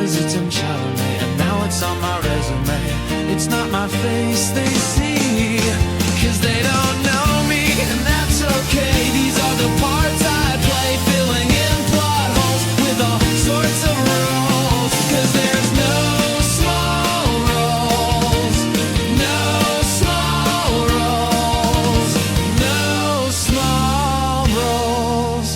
Visiting Chalamet, and now it's on my resume. It's not my face they see, cause they don't know me, and that's okay. These are the parts I play, filling in plot holes with all sorts of roles. Cause there's no small roles, no small roles, no small roles.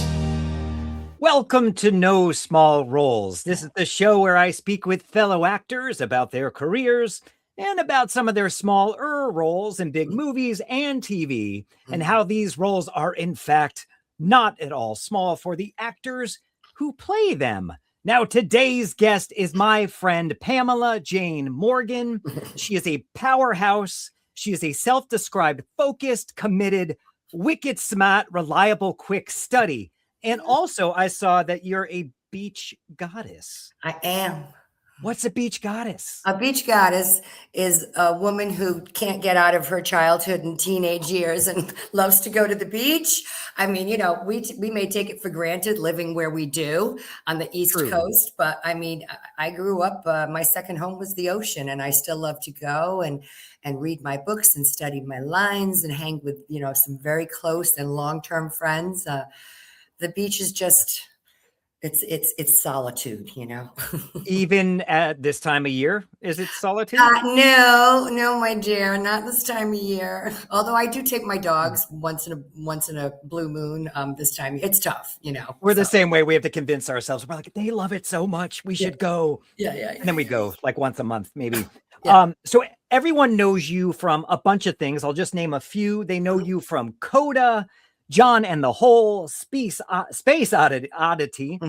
Welcome to No Small Roles. This is the show where I speak with fellow actors about their careers and about some of their smaller roles in big movies and TV, and how these roles are, in fact, not at all small for the actors who play them. Now, today's guest is my friend Pamela Jayne Morgan. She is a powerhouse. She is a self-described, focused, committed, wicked smart, reliable, quick study. And also, I saw that you're a beach goddess. I am. What's a beach goddess? A beach goddess is a woman who can't get out of her childhood and teenage years and loves to go to the beach. I mean, you know, we may take it for granted living where we do on the East Coast, but I mean, I grew up, my second home was the ocean, and I still love to go and read my books and study my lines and hang with, you know, some very close and long-term friends. The beach is just... It's solitude, you know. Even at this time of year, is it solitude? No, my dear, not this time of year. Although I do take my dogs once in a blue moon. This time it's tough, you know. We're the same way. We have to convince ourselves. We're like, they love it so much, we should go. Yeah. And then we go like once a month, maybe. Yeah. So everyone knows you from a bunch of things. I'll just name a few. They know you from Coda, John and the Whole, Space Oddity,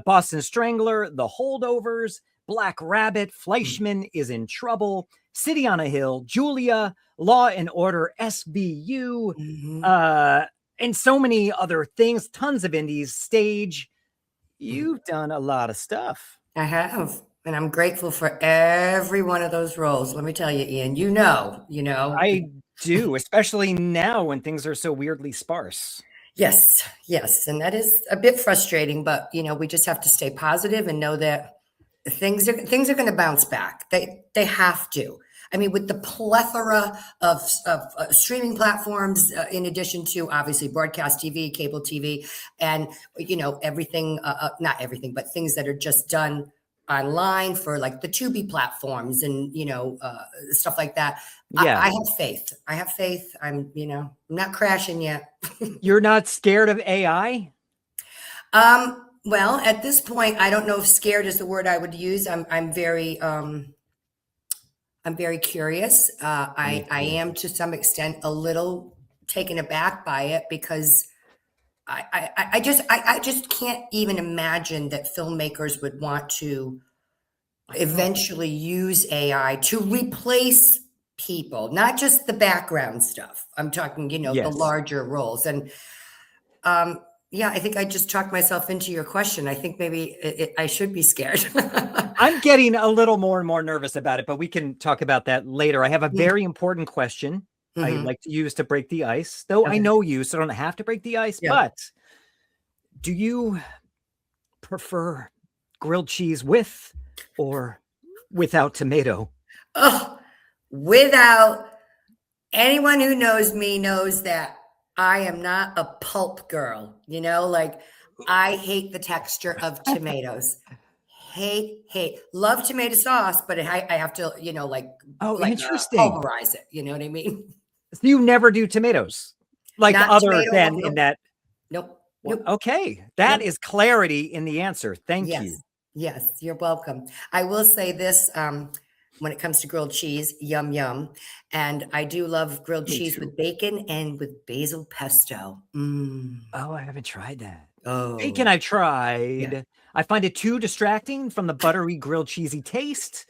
Boston Strangler, The Holdovers, Black Rabbit, Fleischman is in Trouble, City on a Hill, Julia, Law and Order, SVU, and so many other things, tons of indies, stage. You've done a lot of stuff. I have, and I'm grateful for every one of those roles. Let me tell you, Ian, you know. I do, especially now when things are so weirdly sparse. Yes. And that is a bit frustrating, but you know, we just have to stay positive and know that things are going to bounce back. They have to. I mean, with the plethora of streaming platforms, in addition to obviously broadcast TV, cable TV, and you know, everything, not everything, but things that are just done online for like the Tubi platforms and, you know, stuff like that. Yeah. I have faith. I'm not crashing yet. You're not scared of AI? Well, at this point, I don't know if scared is the word I would use. I'm very curious. I am to some extent a little taken aback by it because I just can't even imagine that filmmakers would want to eventually use AI to replace people, not just the background stuff. I'm talking, you know, the larger roles. And I think I just talked myself into your question. I think maybe I should be scared. I'm getting a little more and more nervous about it, but we can talk about that later. I have a very important question I like to use to break the ice, though I know you, so I don't have to break the ice. Yeah. But do you prefer grilled cheese with or without tomato? Oh, without. Anyone who knows me knows that I am not a pulp girl. You know, like I hate the texture of tomatoes. Hate. Love tomato sauce, but I have to, you know, interesting. Pulverize it. You know what I mean? So you never do tomatoes, like Not other tomato, than nope. in that. Nope. Okay, that is clarity in the answer. Thank you. Yes, you're welcome. I will say this: when it comes to grilled cheese, yum yum, and I do love grilled cheese with bacon and with basil pesto. Oh, I haven't tried that. Oh, Bacon, I tried. Yeah. I find it too distracting from the buttery grilled cheesy taste,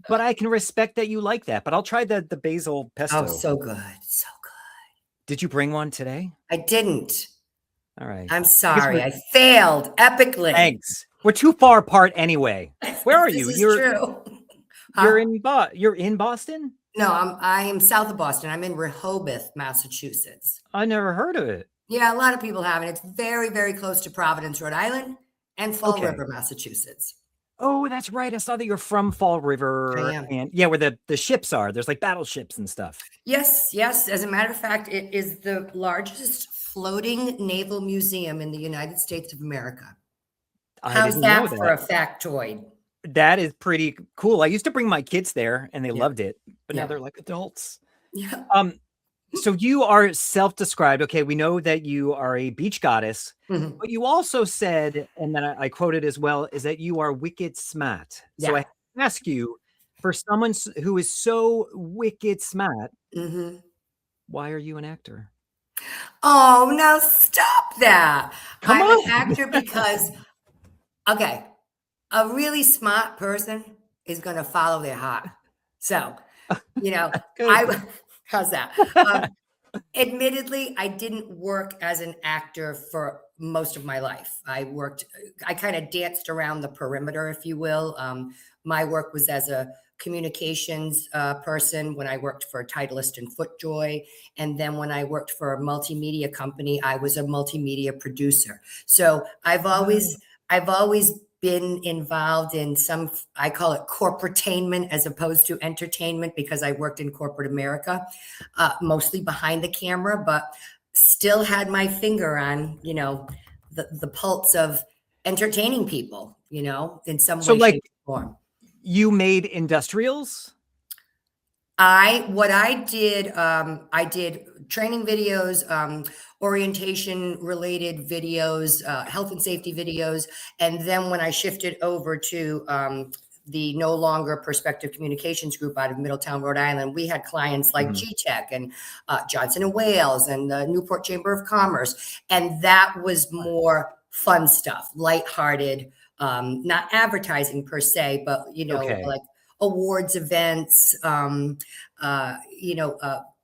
but I can respect that you like that. But I'll try the basil pesto. Oh, so good. Did you bring one today? I didn't. All right. I'm sorry. I failed epically. Thanks. We're too far apart anyway. Where are you? True. You're in Boston? No, I am south of Boston. I'm in Rehoboth, Massachusetts. I never heard of it. Yeah, a lot of people haven't. It's very, very close to Providence, Rhode Island, and Fall River, Massachusetts. Oh, that's right. I saw that you're from Fall I River, am. and yeah, where the ships are. There's like battleships and stuff. Yes, yes. As a matter of fact, it is the largest floating naval museum in the United States of America. I How's didn't know that for that. a factoid? That is pretty cool. I used to bring my kids there and they Yeah, loved it, but now yeah, they're like adults. yeah. Um, so you are self-described. Okay, we know that you are a beach goddess, Mhm. but you also said, and then I quoted as well, is that you are wicked smart. So Yeah. I ask you, for someone who is so wicked smart, Mhm. why are you an actor? Oh, now stop that. Come I'm an on. actor because, okay, a really smart person is going to follow their heart. So, you know, Good. I, how's that? Admittedly, I didn't work as an actor for most of my life. I kind of danced around the perimeter, if you will. My work was as a communications person when I worked for Titleist and FootJoy. And then when I worked for a multimedia company, I was a multimedia producer. So I've always been involved in some, I call it corporatainment as opposed to entertainment because I worked in corporate America, mostly behind the camera, but still had my finger on, the pulse of entertaining people, in some So way, like shape, or form. you made industrials? What I did training videos, orientation related videos, health and safety videos. And then when I shifted over to, the no longer Perspective Communications Group out of Middletown, Rhode Island, we had clients like Mhm. G-Tech and Johnson and Wales and the Newport Chamber of Commerce. And that was more fun stuff, lighthearted, not advertising per se, but, Okay. like awards events,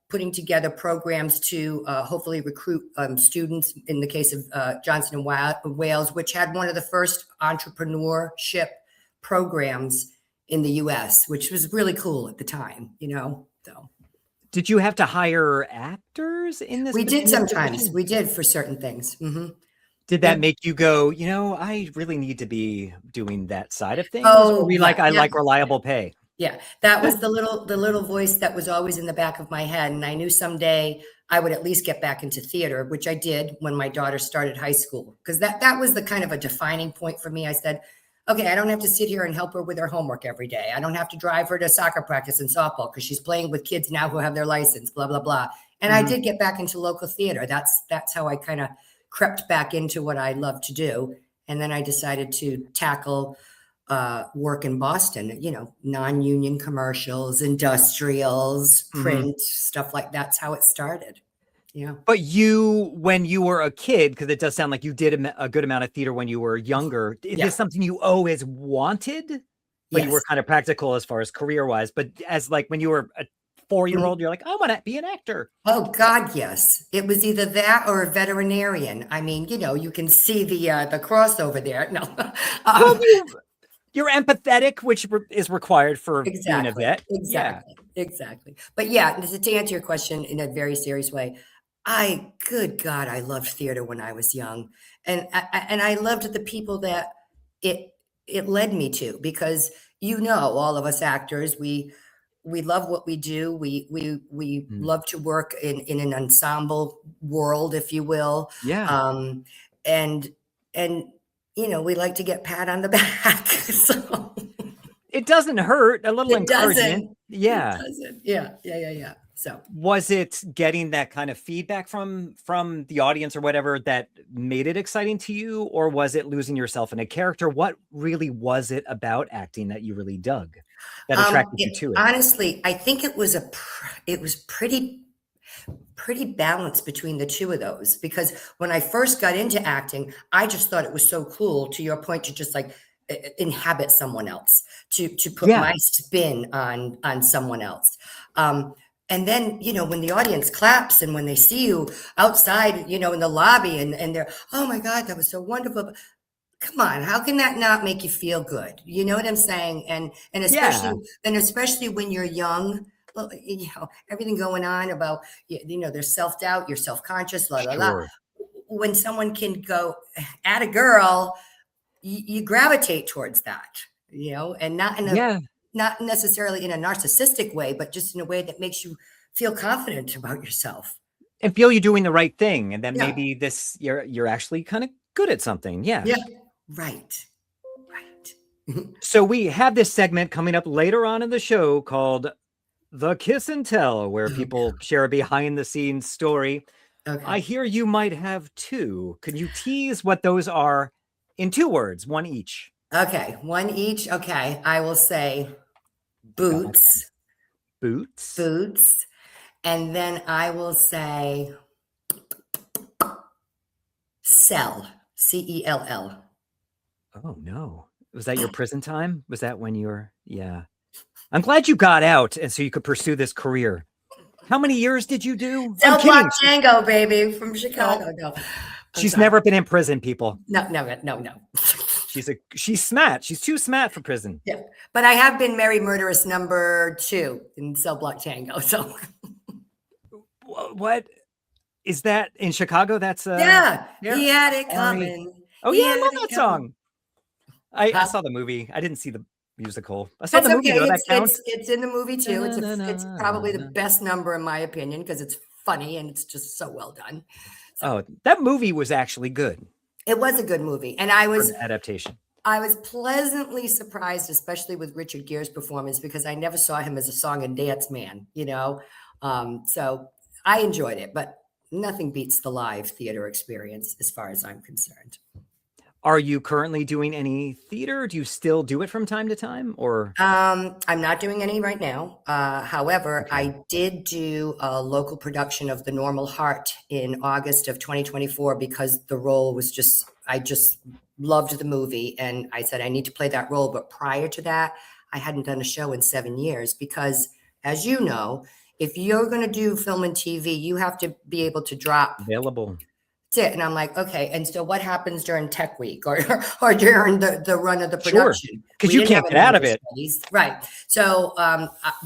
putting together programs to hopefully recruit students in the case of Johnson and Wales, which had one of the first entrepreneurship programs in the US, which was really cool at the time, so. Did you have to hire actors in We did this sometimes. position? We did for certain things. Did that Yep. make you go, I really need to be doing that side of things? Or Oh, were you yeah, like, I yeah. like reliable pay? Yeah, that was the little voice that was always in the back of my head, and I knew someday I would at least get back into theater, which I did when my daughter started high school, because that was the kind of a defining point for me. I said, okay, I don't have to sit here and help her with her homework every day. I don't have to drive her to soccer practice and softball because she's playing with kids now who have their license, blah blah blah. And I Mhm. did get back into local theater. That's how I kind of crept back into what I love to do, and then I decided to tackle work in Boston, non-union commercials, industrials, Mhm. print, stuff like that's how it started. Yeah. But when you were a kid, because it does sound like you did a good amount of theater when you were younger, is Yeah. this something you always wanted? But you were Yes. kind of practical as far as career-wise, but as like when you were a 4-year-old, you're like, I want to be an actor. Oh God, yes. It was either that or a veterinarian. I mean, you can see the crossover there. No. Well, um, you're empathetic, which is required for being a exactly. vet. Yeah. Exactly. Exactly. But yeah, to answer your question in a very serious way, good God, I loved theater when I was young, and I loved the people that it it led me to, because all of us actors, we love what we do. We Mm. love to work in an ensemble world, if you will, Yeah. um, and and we like to get pat on the back. So It doesn't hurt, a little it encouragement. doesn't. It Yeah. doesn't. Yeah. Yeah. Yeah. Yeah. So. Was it getting that kind of feedback from the audience or whatever that made it exciting to you, or was it losing yourself in a character? What really was it about acting that you really dug, that attracted you to it? Honestly, I think it was pretty balanced between the two of those, because when I first got into acting, I just thought it was so cool, to your point, to just like inhabit someone else, to put Yeah. my spin on someone else. And then, when the audience claps and when they see you outside, in the lobby, and they're, oh my God, that was so wonderful. Come on, how can that not make you feel good? You know what I'm saying? And Yeah. especially when you're young, well, everything going on about, there's self-doubt, you're self-conscious, la la la. Sure. When someone can go at a girl, you gravitate towards that. and not in a, not necessarily in a narcissistic way, but just in a way that makes you feel confident about yourself. And feel you're doing the right thing. And then maybe you're actually kind of good at something. Yeah. Yeah. Right. So we have this segment coming up later on in the show called The Kiss and Tell, where people share a behind the scenes story. Okay. I hear you might have two. Can you tease what those are in 2 words, one each? Okay. One each. Okay. I will say boots. Boots. And then I will say cell. C-E-L-L. Oh, no. Was that your prison time? Was that when you were? Yeah. I'm glad you got out and so you could pursue this career. How many years did you do? Cell Block Tango, baby, from Chicago. No. She's never been in prison, people. No. She's smart. She's too smart for prison. Yeah. But I have been Mary Murderess number 2 in Cell Block Tango. So what is that in Chicago? That's he had it coming. Oh yeah, I love that song. I saw the movie. I didn't see the musical. I saw the movie. Okay. It's in the movie too. It's probably the best number in my opinion because it's funny and it's just so well done. So, that movie was actually good. It was a good movie, and I was adaptation. I was pleasantly surprised, especially with Richard Gere's performance, because I never saw him as a song and dance man. So I enjoyed it, but nothing beats the live theater experience as far as I'm concerned. Are you currently doing any theater? Do you still do it from time to time, or? I'm not doing any right now. However, I did do a local production of The Normal Heart in August of 2024 because the role was I just loved the movie. And I said, I need to play that role. But prior to that, I hadn't done a show in 7 years because, as you know, if you're going to do film and TV, you have to be able to drop. Available. That's it. And I'm like, okay. And so what happens during Tech Week or during the run of the production? Because you can't get out of it. Right. So,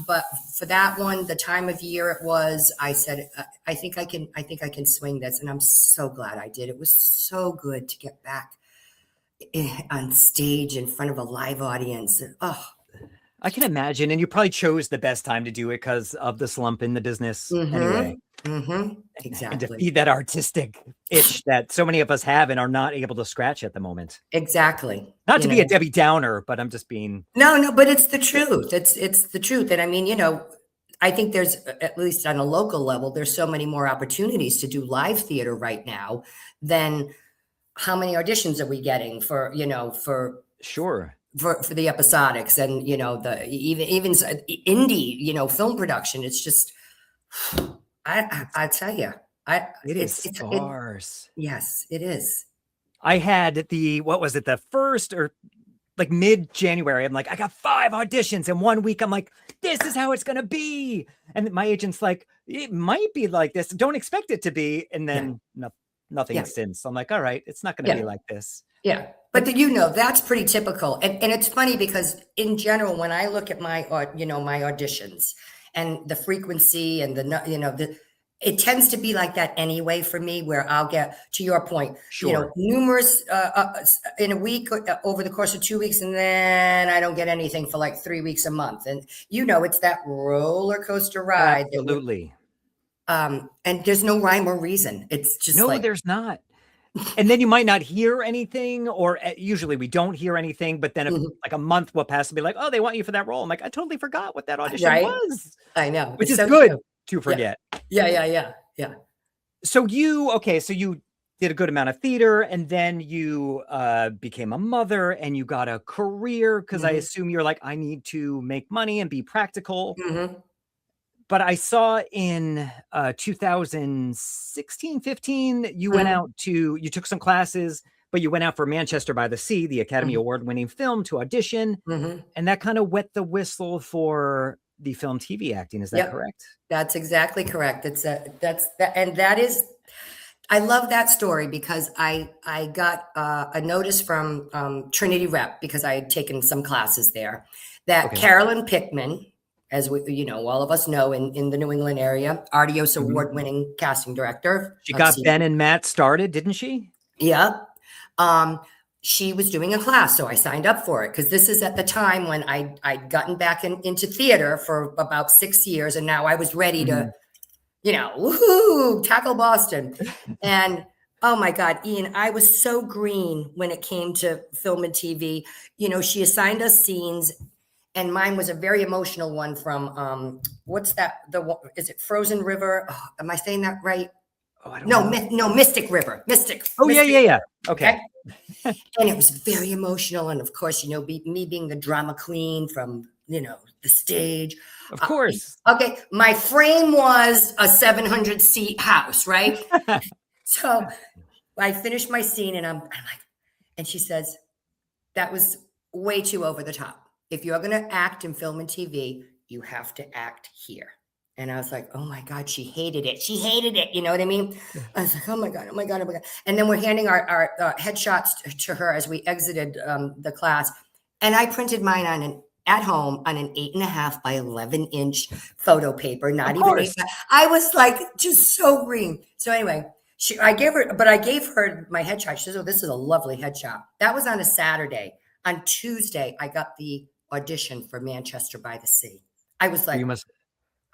but for that one, the time of year it was, I said, I think I can swing this. And I'm so glad I did. It was so good to get back on stage in front of a live audience. I can imagine. And you probably chose the best time to do it because of the slump in the business anyway. Exactly. And to feed that artistic itch that so many of us have and are not able to scratch at the moment. Exactly. Not to be a Debbie Downer, but I'm just being. No, but it's the truth. It's the truth. And I mean, I think there's, at least on a local level, there's so many more opportunities to do live theater right now than how many auditions are we getting for Sure. For the episodics and, the even indie, film production. It's just, I tell you, it's sparse. Yes, it is. I had the first or like mid-January. I'm like, I got 5 auditions in 1 week. I'm like, this is how it's going to be. And my agent's like, it might be like this. Don't expect it to be. And then nothing since. I'm like, all right, it's not going to be like this. Yeah. But that's pretty typical. And it's funny because in general, when I look at my auditions and the frequency and it tends to be like that anyway for me, where I'll get, to your point, numerous in a week over the course of 2 weeks. And then I don't get anything for like 3 weeks, a month. And it's that roller coaster ride. Absolutely. And there's no rhyme or reason. It's just there's not. And then you might not hear anything, or usually we don't hear anything, but then like a month will pass and be like, oh, they want you for that role. I'm like, I totally forgot what that audition was. I know. Which is so good to forget. Yeah. So you did a good amount of theater, and then you became a mother and you got a career because I assume you're like, I need to make money and be practical. But I saw in 2016, 15, you went out you took some classes, but you went out for Manchester by the Sea, the Academy Award-winning film, to audition. And that kind of wet the whistle for the film TV acting. Is that correct? That's exactly correct. I love that story because I got a notice from Trinity Rep because I had taken some classes there that Carolyn Pickman, as we, all of us know in the New England area, Artios award-winning casting director. She got Ben and Matt started, didn't she? Yeah. she was doing a class, so I signed up for it because this is at the time when I'd gotten back into theater for about 6 years, and now I was ready to, woohoo, tackle Boston. And oh my God, Ian, I was so green when it came to film and TV. She assigned us scenes, and mine was a very emotional one from what's that? Is it Frozen River? Oh, am I saying that right? Oh, I don't know. No, Mystic River. Mystic. Oh, Mystic yeah. River, Okay. And it was very emotional. And of course, me being the drama queen from, the stage. Of course. Okay. My frame was a 700 seat house, right? So I finished my scene and I'm like, and she says, that was way too over the top. If you're going to act in film and TV, you have to act here. And I was like, oh my God, she hated it. She hated it. You know what I mean? I was like, oh my God, oh my God, oh my God. And then we're handing our headshots to her as we exited the class. And I printed mine at home on an 8.5 by 11-inch photo paper, not even 8. I was like, just so green. So anyway, I gave her my headshot. She says, oh, this is a lovely headshot. That was on a Saturday. On Tuesday, I got the audition for Manchester by the Sea. I was like,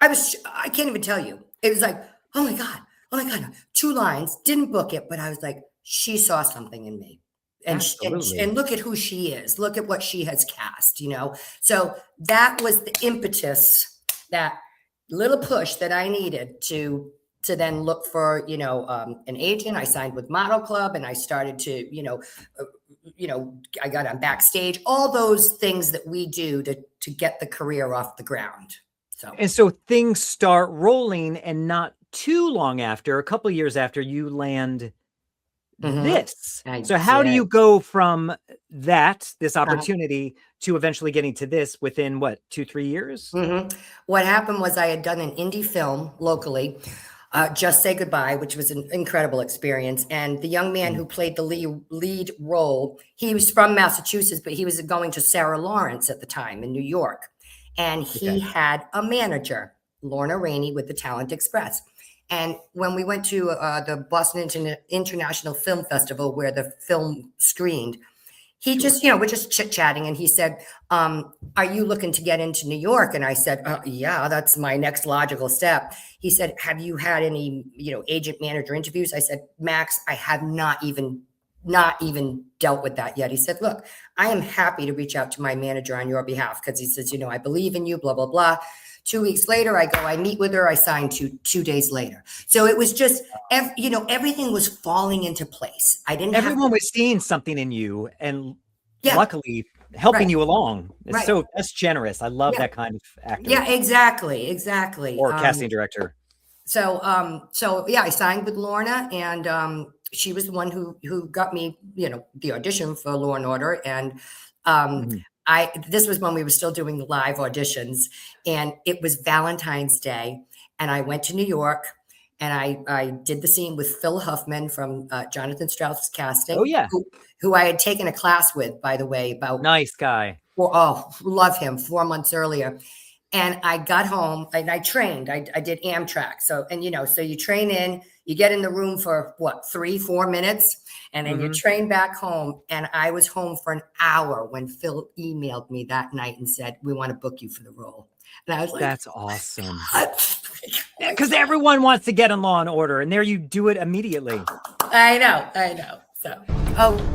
I can't even tell you. It was like, oh my God, 2 lines, didn't book it, but I was like, she saw something in me. And look at who she is. Look at what she has cast, So that was the impetus, that little push that I needed to then look for, an agent. I signed with Model Club and I started to, I got on backstage, all those things that we do to get the career off the ground. So things start rolling, and not too long after, a couple of years after, you land this. So how do you go from this opportunity to eventually getting to this within 2-3 years? What happened was I had done an indie film locally, Just Say Goodbye, which was an incredible experience. And the young man who played the lead role, he was from Massachusetts, but he was going to Sarah Lawrence at the time in New York. And he had a manager, Lorna Rainey, with the Talent Express. And when we went to the Boston International Film Festival where the film screened, he just, we're just chit-chatting. And he said, are you looking to get into New York? And I said, yeah, that's my next logical step. He said, have you had any, agent manager interviews? I said, Max, I have not even dealt with that yet. He said, look, I am happy to reach out to my manager on your behalf, because he says, I believe in you, blah, blah, blah. 2 weeks later, I meet with her. I signed 2 days later. So it was just, everything was falling into place. Everyone was seeing something in you and luckily helping you along. That's generous. I love that kind of actor. Yeah, exactly. Or casting director. So I signed with Lorna, and she was the one who got me, the audition for Law and Order. And this was when we were still doing live auditions, and it was Valentine's Day. And I went to New York, and I did the scene with Phil Huffman from Jonathan Strauss's casting. Oh, yeah. Who I had taken a class with, by the way, about. Nice guy. Love him, 4 months earlier. And I got home and I trained. I did Amtrak. So you train in, you get in the room for 3-4 minutes, and then you train back home. And I was home for an hour when Phil emailed me that night and said, we want to book you for the role. And I was like, that's awesome. Because everyone wants to get in Law and Order, and there you do it immediately. I know. So,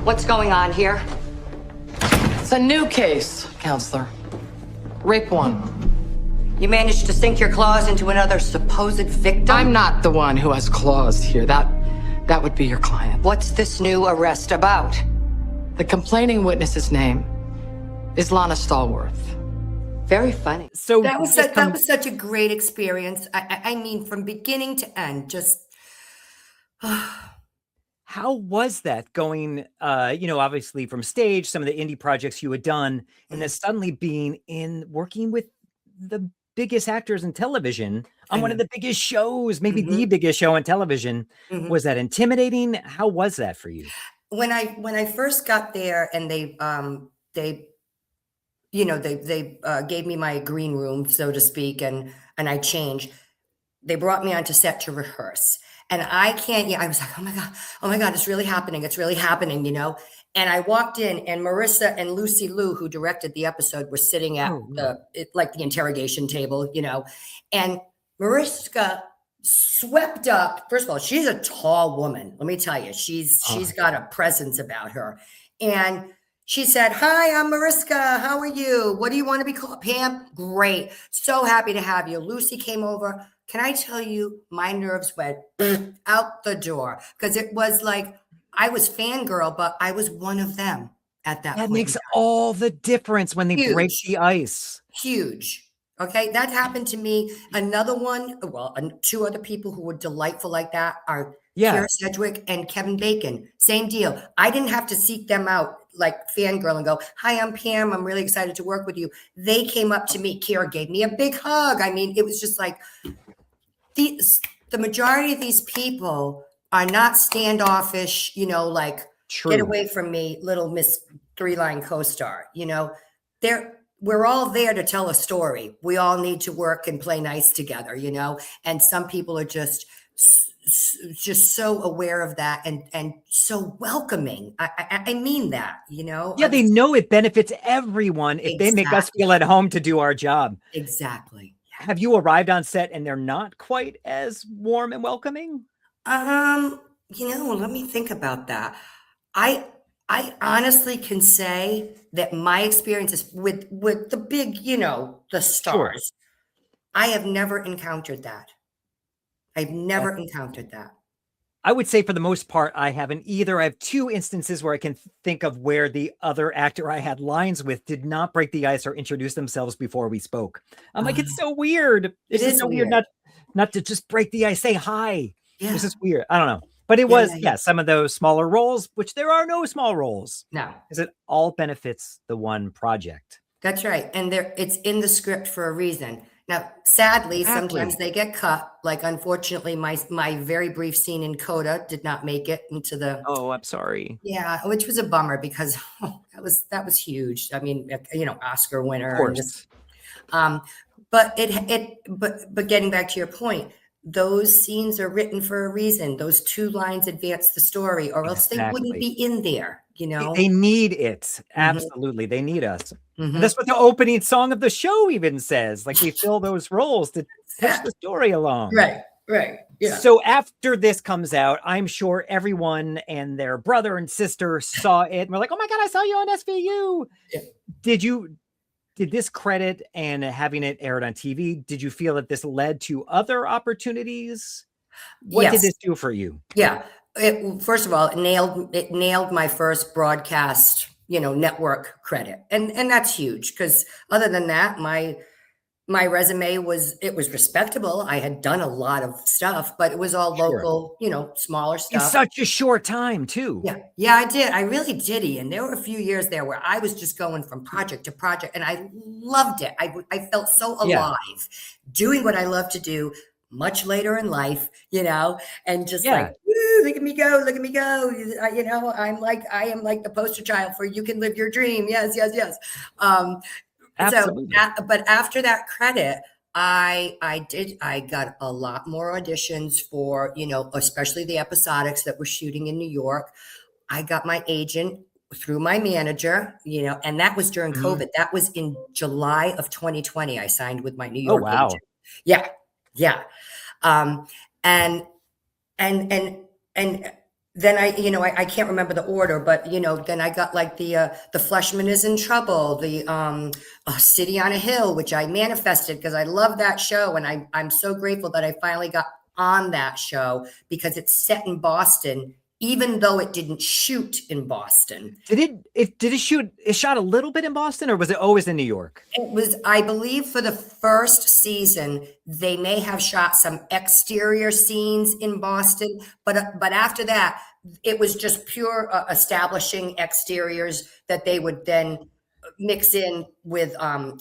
what's going on here? It's a new case, counselor. Rape 1. You managed to sink your claws into another supposed victim? I'm not the one who has claws here. That would be your client. What's this new arrest about? The complaining witness's name is Lana Stallworth. Very funny. So that was such a great experience. I mean, from beginning to end, just. How was that going, obviously from stage, some of the indie projects you had done, and then suddenly working with the biggest actors in television on one of the biggest shows, maybe the biggest show on television? Was that intimidating? How was that for you? When I first got there, and they gave me my green room, so to speak, and I changed. They brought me onto set to rehearse. And I can't, I was like, oh my God, it's really happening. It's really happening, And I walked in, and Marissa and Lucy Liu, who directed the episode, were sitting at the interrogation table, and Mariska swept up. First of all, she's a tall woman. Let me tell you, she's got a presence about her. And she said, "Hi, I'm Mariska. How are you? What do you want to be called?" Pam, great. So happy to have you. Lucy came over. Can I tell you, my nerves went out the door, because it was like I was fangirl, but I was one of them at that point. That makes all the difference when they break the ice. Huge. Okay, that happened to me. Another one, two other people who were delightful like that are Kira Sedgwick and Kevin Bacon. Same deal. I didn't have to seek them out like fangirl and go, "Hi, I'm Pam. I'm really excited to work with you." They came up to me. Kira gave me a big hug. I mean, it was just like the majority of these people are not standoffish, like True. Get away from me, little Miss 3-line co-star. We're all there to tell a story. We all need to work and play nice together, and some people are just so aware of that and so welcoming. I mean that, Yeah, they know it benefits everyone if they make us feel at home to do our job. Exactly. Have you arrived on set and they're not quite as warm and welcoming? Let me think about that. I honestly can say that my experiences with the big, the stars, Sure. I have never encountered that. I've never encountered that. I would say for the most part, I haven't either. I have two instances where I can think of where the other actor I had lines with did not break the ice or introduce themselves before we spoke. I'm like, it's so weird. It's just so weird not to just break the ice, say hi. Yeah. This is weird. I don't know. But it was, some of those smaller roles, which there are no small roles. No. Because it all benefits the one project. That's right. And it's in the script for a reason. Now, sadly, sometimes they get cut. Like, unfortunately, my very brief scene in Coda did not make it into the. Oh, I'm sorry. Yeah, which was a bummer, because that was huge. I mean, Oscar winner. Of course. But getting back to your point, those scenes are written for a reason. Those 2 lines advance the story, or else they wouldn't be in there. They need it. Absolutely. They need us. And that's what the opening song of the show even says. Like, we fill those roles to push the story along. Right. Yeah. So after this comes out, I'm sure everyone and their brother and sister saw it and we're like, "Oh my God, I saw you on SVU." Yeah. Did this credit and having it aired on TV, did you feel that this led to other opportunities? What did this do for you? Yeah. First of all, it nailed my first broadcast, network credit. And that's huge, because other than that, my resume was respectable. I had done a lot of stuff, but it was all local, smaller stuff. In such a short time too. Yeah, I did. I really did, Ian. There were a few years there where I was just going from project to project, and I loved it. I felt so alive doing what I love to do much later in life, and just like, woo, look at me go. I am like the poster child for you can live your dream. Yes. Absolutely. So, but after that credit, I got a lot more auditions for, especially the episodics that were shooting in New York. I got my agent through my manager, and that was during COVID. That was in July of 2020. I signed with my New York agent. Yeah. And then I can't remember the order, but then I got like the Fleshman is in Trouble, the City on a Hill, which I manifested because I love that show, and I'm so grateful that I finally got on that show, because it's set in Boston, even though it didn't shoot in Boston. Did it shot a little bit in Boston, or was it always in New York? It was, I believe, for the first season, they may have shot some exterior scenes in Boston, but after that, it was just pure establishing exteriors that they would then mix in with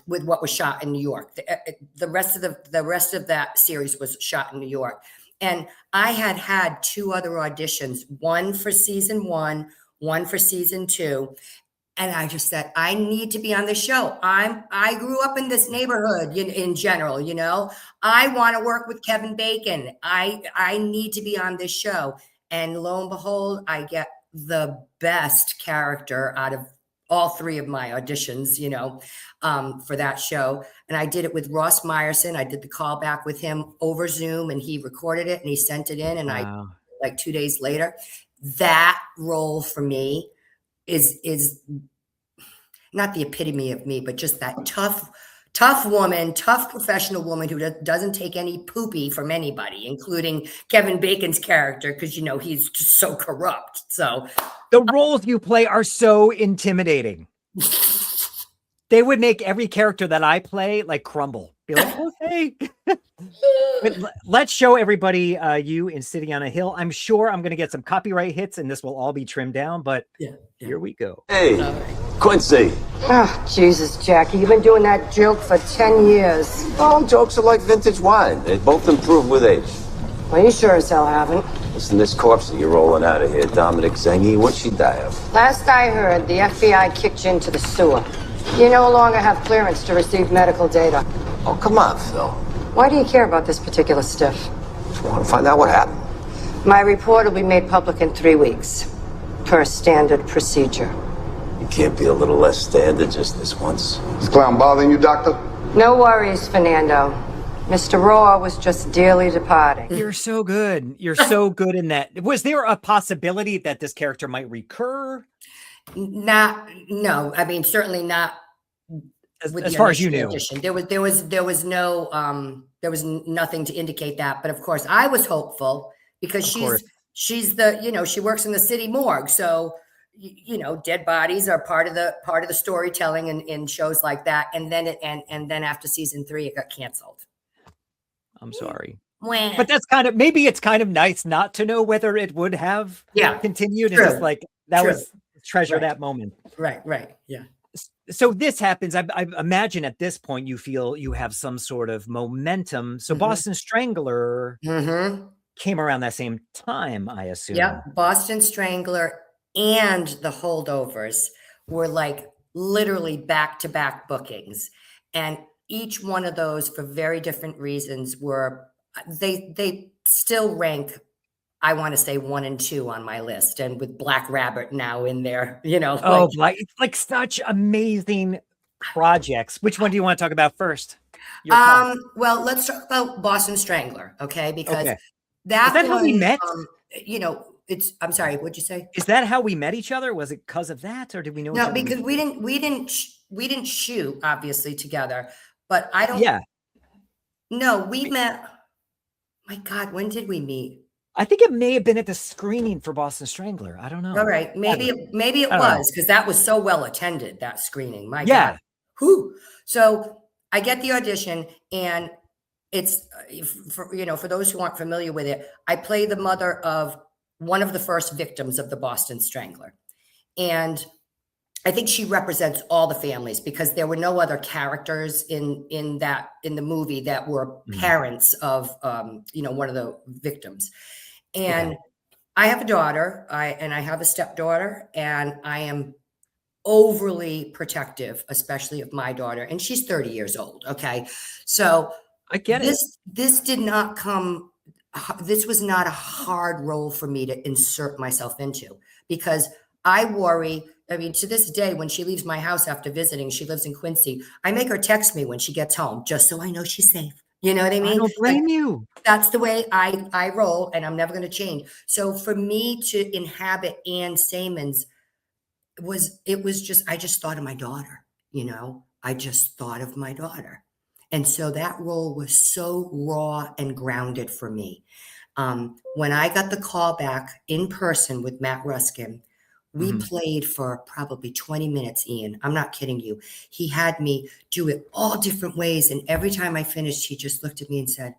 what was shot in New York. The rest of that series was shot in New York. And I had 2 other auditions, one for season 1, one for season 2. And I just said, I need to be on the show. I grew up in this neighborhood in general, you know. I want to work with Kevin Bacon. I need to be on this show. And lo and behold, I get the best character out of all three of my auditions, you know, for that show. And I did it with Ross Meyerson. I did the callback with him over Zoom, and he recorded it and he sent it in. And I, like 2 days later, that role for me is not the epitome of me, but just that tough woman, tough professional woman who doesn't take any poopy from anybody, including Kevin Bacon's character, because, you know, he's just so corrupt. So the roles you play are so intimidating. They would make every character that I play like crumble. Be like, okay. Let's show everybody you in City on a Hill. I'm sure I'm going to get some copyright hits and this will all be trimmed down, but here we go. Hey, Quincy. Oh, Jesus, Jackie, you've been doing that joke for 10 years. All jokes are like vintage wine. They both improve with age. Well, you sure as hell haven't. Listen, this corpse that you're rolling out of here, Dominic Zengi, what'd she die of? Last I heard, the FBI kicked you into the sewer. You no longer have clearance to receive medical data. Oh, come on, Phil. Why do you care about this particular stiff? I want to find out what happened. My report will be made public in 3 weeks, per standard procedure. You can't be a little less standard just this once. Is clown bothering you, doctor? No worries, Fernando. Mr. Raw was just dearly departing. You're so good. You're so good in that. Was there a possibility that this character might recur? No. I mean, certainly not. As far as you knew, audition. There was nothing to indicate that. But of course, I was hopeful because she's the, you know, she works in the city morgue, so you know, dead bodies are part of the storytelling in shows like that. And then and then after season 3, it got canceled. I'm sorry. But that's maybe it's kind of nice not to know whether it would have continued. True. And just like that True. was treasure that moment. Right. Yeah. So this happens. I imagine at this point you feel you have some sort of momentum. So Boston Strangler came around that same time, I assume. Yeah. Boston Strangler and the Holdovers were like literally back-to-back bookings. And each one of those, for very different reasons, they still rank, I want to say 1 and 2 on my list, and with Black Rabbit now in there, you know. Oh, it's like such amazing projects. Which one do you want to talk about first? Well, let's talk about Boston Strangler, okay? Because that is that how we met? You know, I'm sorry, what'd you say? Is that how we met each other? Was it because of that, or did we know? No, because we didn't shoot obviously together, but I don't. Yeah. No, we met. My God, when did we meet? I think it may have been at the screening for Boston Strangler. I don't know. All right. Maybe it was, because that was so well attended, that screening. My God. Whew. So I get the audition, and it's, for those who aren't familiar with it, I play the mother of one of the first victims of the Boston Strangler. And I think she represents all the families, because there were no other characters in the movie that were parents of, one of the victims. And I have a daughter, I have a stepdaughter, and I am overly protective, especially of my daughter. And she's 30 years old. Okay. So I get it. This did not come, this was not a hard role for me to insert myself into, because I worry. I mean, to this day, when she leaves my house after visiting, she lives in Quincy, I make her text me when she gets home, just so I know she's safe. You know what I mean? I don't blame you. That's the way I roll, and I'm never going to change. So for me to inhabit Ann Simon's I just thought of my daughter, I just thought of my daughter. And so that role was so raw and grounded for me. When I got the call back in person with Matt Ruskin, we played for probably 20 minutes, Ian. I'm not kidding you. He had me do it all different ways. And every time I finished, he just looked at me and said,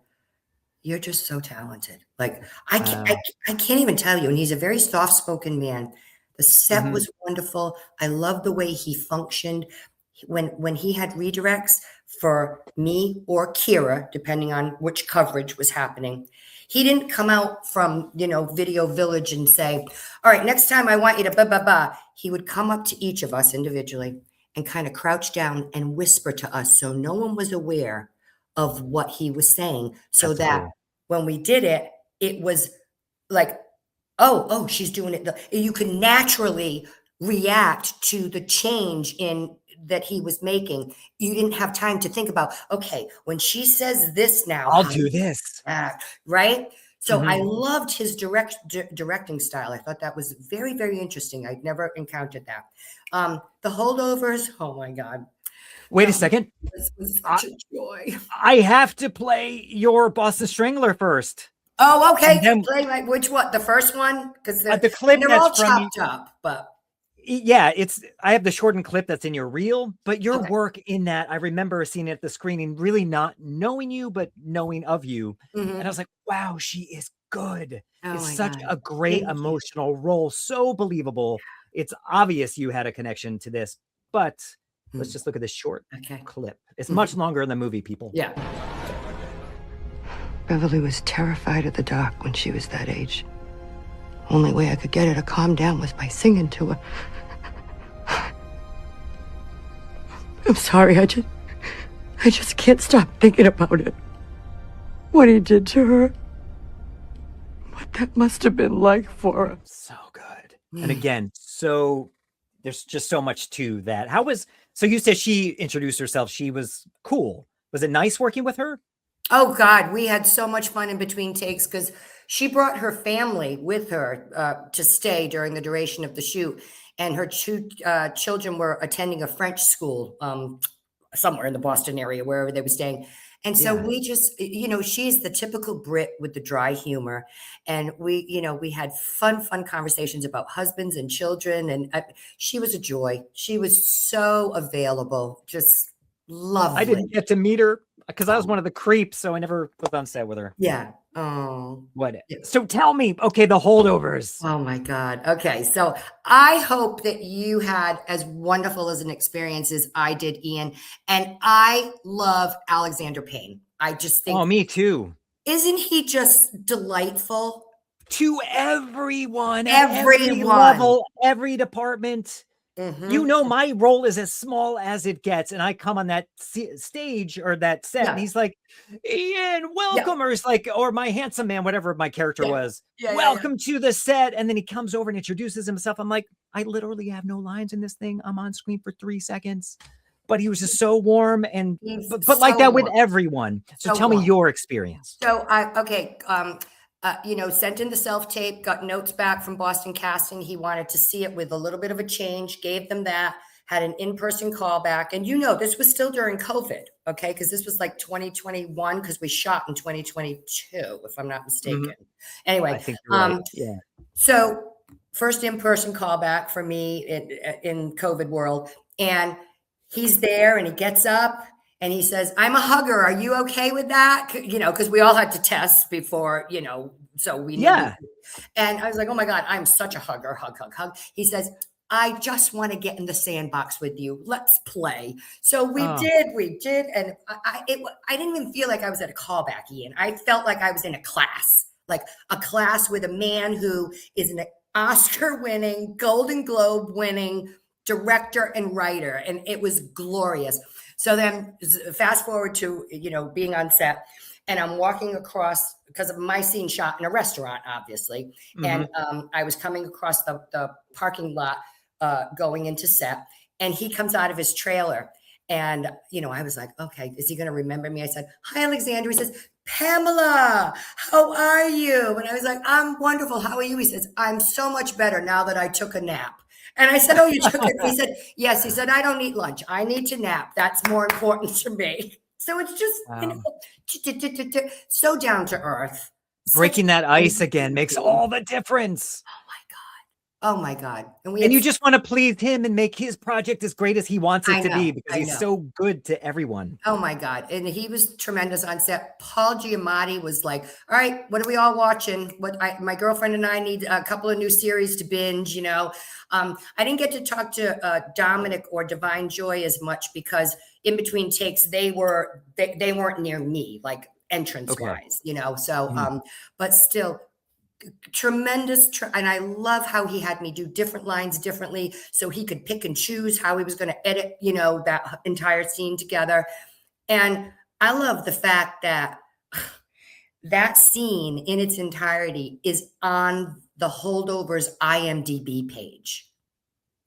"You're just so talented." Like, I can't even tell you. And he's a very soft-spoken man. The set was wonderful. I love the way he functioned. When he had redirects for me or Kira, depending on which coverage was happening, He didn't come out from, Video Village and say, all right, next time I want you to blah, blah, blah. He would come up to each of us individually and kind of crouch down and whisper to us so no one was aware of what he was saying, so That's that cool. when we did it, it was like, oh, she's doing it. You can naturally react to the change in that he was making. You didn't have time to think about, okay, when she says this now, I'll how do does this. act, right? So I Mhm. loved his directing style. I thought that was very, very interesting. I'd never encountered that. The Holdovers, oh my God. Wait a second. This was such a joy. I have to play your Boston Strangler first. Oh, okay. And then- Play which one? The first one? Because the clip they're all that's from chopped up, but Yeah, I have the shortened clip that's in your reel, but your Okay. work in that, I remember seeing it at the screening, really not knowing you, but knowing of you. Mhm. And I was like, wow, she is good. Oh It's my such God. a great Thank you. emotional role. So believable. It's obvious you had a connection to this, but let's just look at this short Okay. clip. It's Mhm. much longer than the movie, people. Yeah. Beverly was terrified of the dark when she was that age. Only way I could get her to calm down was by singing to her. I'm sorry, I just can't stop thinking about it. What he did to her. What that must have been like for her. So good. And again, there's just so much to that. So you said she introduced herself. She was cool. Was it nice working with her? Oh God, we had so much fun in between takes because she brought her family with her to stay during the duration of the shoot, and her two children were attending a French school somewhere in the Boston area, wherever they were staying. And so Yeah. we just, she's the typical Brit with the dry humor, and we had fun conversations about husbands and children, and she was a joy. She was so available, just lovely. I didn't get to meet her because I was one of the creeps, so I never was on set with her. Yeah. Oh. What? Yeah. So tell me, okay, the Holdovers. Oh my God. Okay. So I hope that you had as wonderful as an experience as I did, Ian. And I love Alexander Payne. I just think, Oh, me too. isn't he just delightful? To everyone, at every Everyone. level, every department. Mhm. You know, my role is as small as it gets, and I come on that stage or that set, Yeah. and he's like, "Ian, welcome," or it's like, or my handsome man, whatever my character Yeah. was, Yeah, yeah, welcome to the set, and then he comes over and introduces himself. I'm like, I literally have no lines in this thing. I'm on screen for 3 seconds, but he was just so warm, and He's but like so that with warm. everyone. So So tell me warm. your experience. So sent in the self-tape, got notes back from Boston Casting. He wanted to see it with a little bit of a change, gave them that, had an in-person callback. And this was still during COVID, okay? Because this was like 2021, because we shot in 2022, if I'm not mistaken. Anyway, I think you're right. Yeah. so first in-person callback for me in COVID world. And he's there and he gets up and he says, I'm a hugger. Are you okay with that? Because we all had to test before, so we knew. Yeah. And I was like, oh my God, I'm such a hugger. Hug. He says, I just want to get in the sandbox with you. Let's play. So we did. And I didn't even feel like I was at a callback, Ian. I felt like I was in a class with a man who is an Oscar-winning, Golden Globe-winning director and writer. And it was glorious. So then fast forward to, being on set, and I'm walking across, because of my scene shot in a restaurant, obviously. And I was coming across the parking lot going into set, and he comes out of his trailer. And, I was like, okay, is he going to remember me? I said, hi, Alexander. He says, Pamela, how are you? And I was like, I'm wonderful. How are you? He says, I'm so much better now that I took a nap. And I said, oh, you took it? He said, yes. He said, I don't eat lunch. I need to nap. That's more important to me. So it's just, so down to earth. Breaking that ice again makes all the difference. Oh my God. And you just want to please him and make his project as great as he wants it to be, because he's so good to everyone. Oh my God. And he was tremendous on set. Paul Giamatti was like, all right, what are we all watching? My girlfriend and I need a couple of new series to binge, I didn't get to talk to Dominic or Divine Joy as much, because in between takes, they weren't near me. Like, entrance Okay. wise, you know. So, but still tremendous. And I love how he had me do different lines differently, so he could pick and choose how he was going to edit, you know, that entire scene together. And I love the fact that that scene in its entirety is on the Holdovers IMDb page.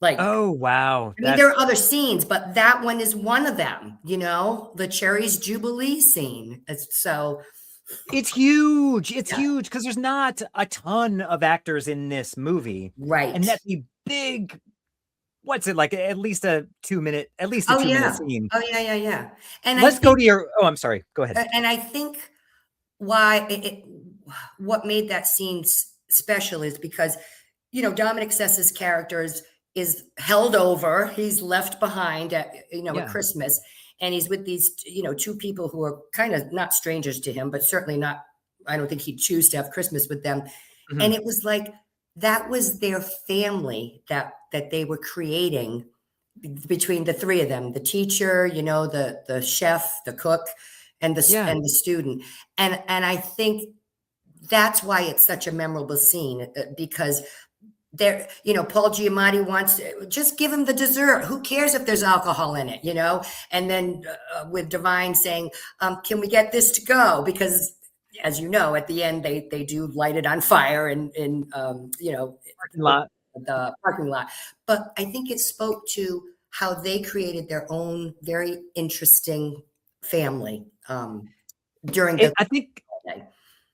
Like, Oh, wow. I mean, there are other scenes, but that one is one of them, you know, the Cherries Jubilee scene. So It's huge. It's huge because there's not a ton of actors in this movie. right. And that's a big, what's it like? At least a 2-minute, at least a Oh, 2-minute yeah. scene. Oh, yeah. And Let's go to your, oh, I'm sorry. Go ahead. And I think why what made that scene special is because, you know, Dominic Sessa's character is held over. He's left behind at, you know, at Christmas. And he's with these, you know, two people who are kind of not strangers to him, but certainly not, I don't think he'd choose to have Christmas with them. And it was like, that was their family that they were creating between the three of them, the teacher, you know, the chef, the cook, and the student. And I think that's why it's such a memorable scene, because there, you know, Paul Giamatti wants to just give him the dessert. Who cares if there's alcohol in it, you know? And then with Divine saying, can we get this to go? Because as you know, at the end, they do light it on fire in you know, the parking lot. But I think it spoke to how they created their own very interesting family during the I think,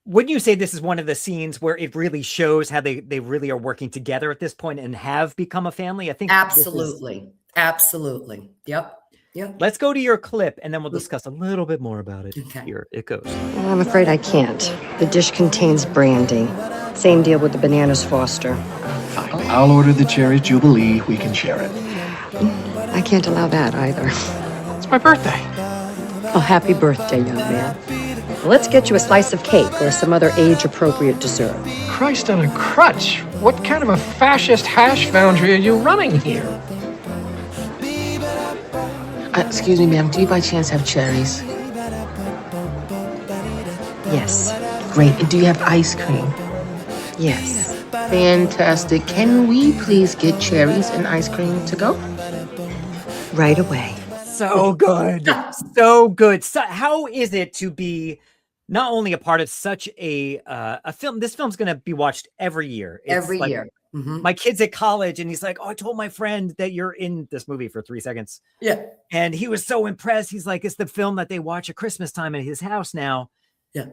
wouldn't you say this is one of the scenes where it really shows how they really are working together at this point and have become a family? I think absolutely. Yep. Let's go to your clip and then we'll discuss a little bit more about it. Okay. Here it goes. Well, I'm afraid I can't. The dish contains brandy. Same deal with the bananas Foster. Fine. I'll order the Cherry Jubilee. We can share it. I can't allow that either. It's my birthday. Oh, happy birthday, young man. Let's get you a slice of cake or some other age-appropriate dessert. Christ on a crutch. What kind of a fascist hash foundry are you running here? Excuse me, ma'am. Do you by chance have cherries? Yes. Great. And do you have ice cream? Yes. Fantastic. Can we please get cherries and ice cream to go? Right away. So good. So good. So how is it to be not only a part of such a film? This film's going to be watched every year. It's Every like, year. My kid's at college and he's like, oh, I told my friend that you're in this movie for 3 seconds. Yeah. And he was so impressed. He's like, it's the film that they watch at Christmas time at his house now. Yeah.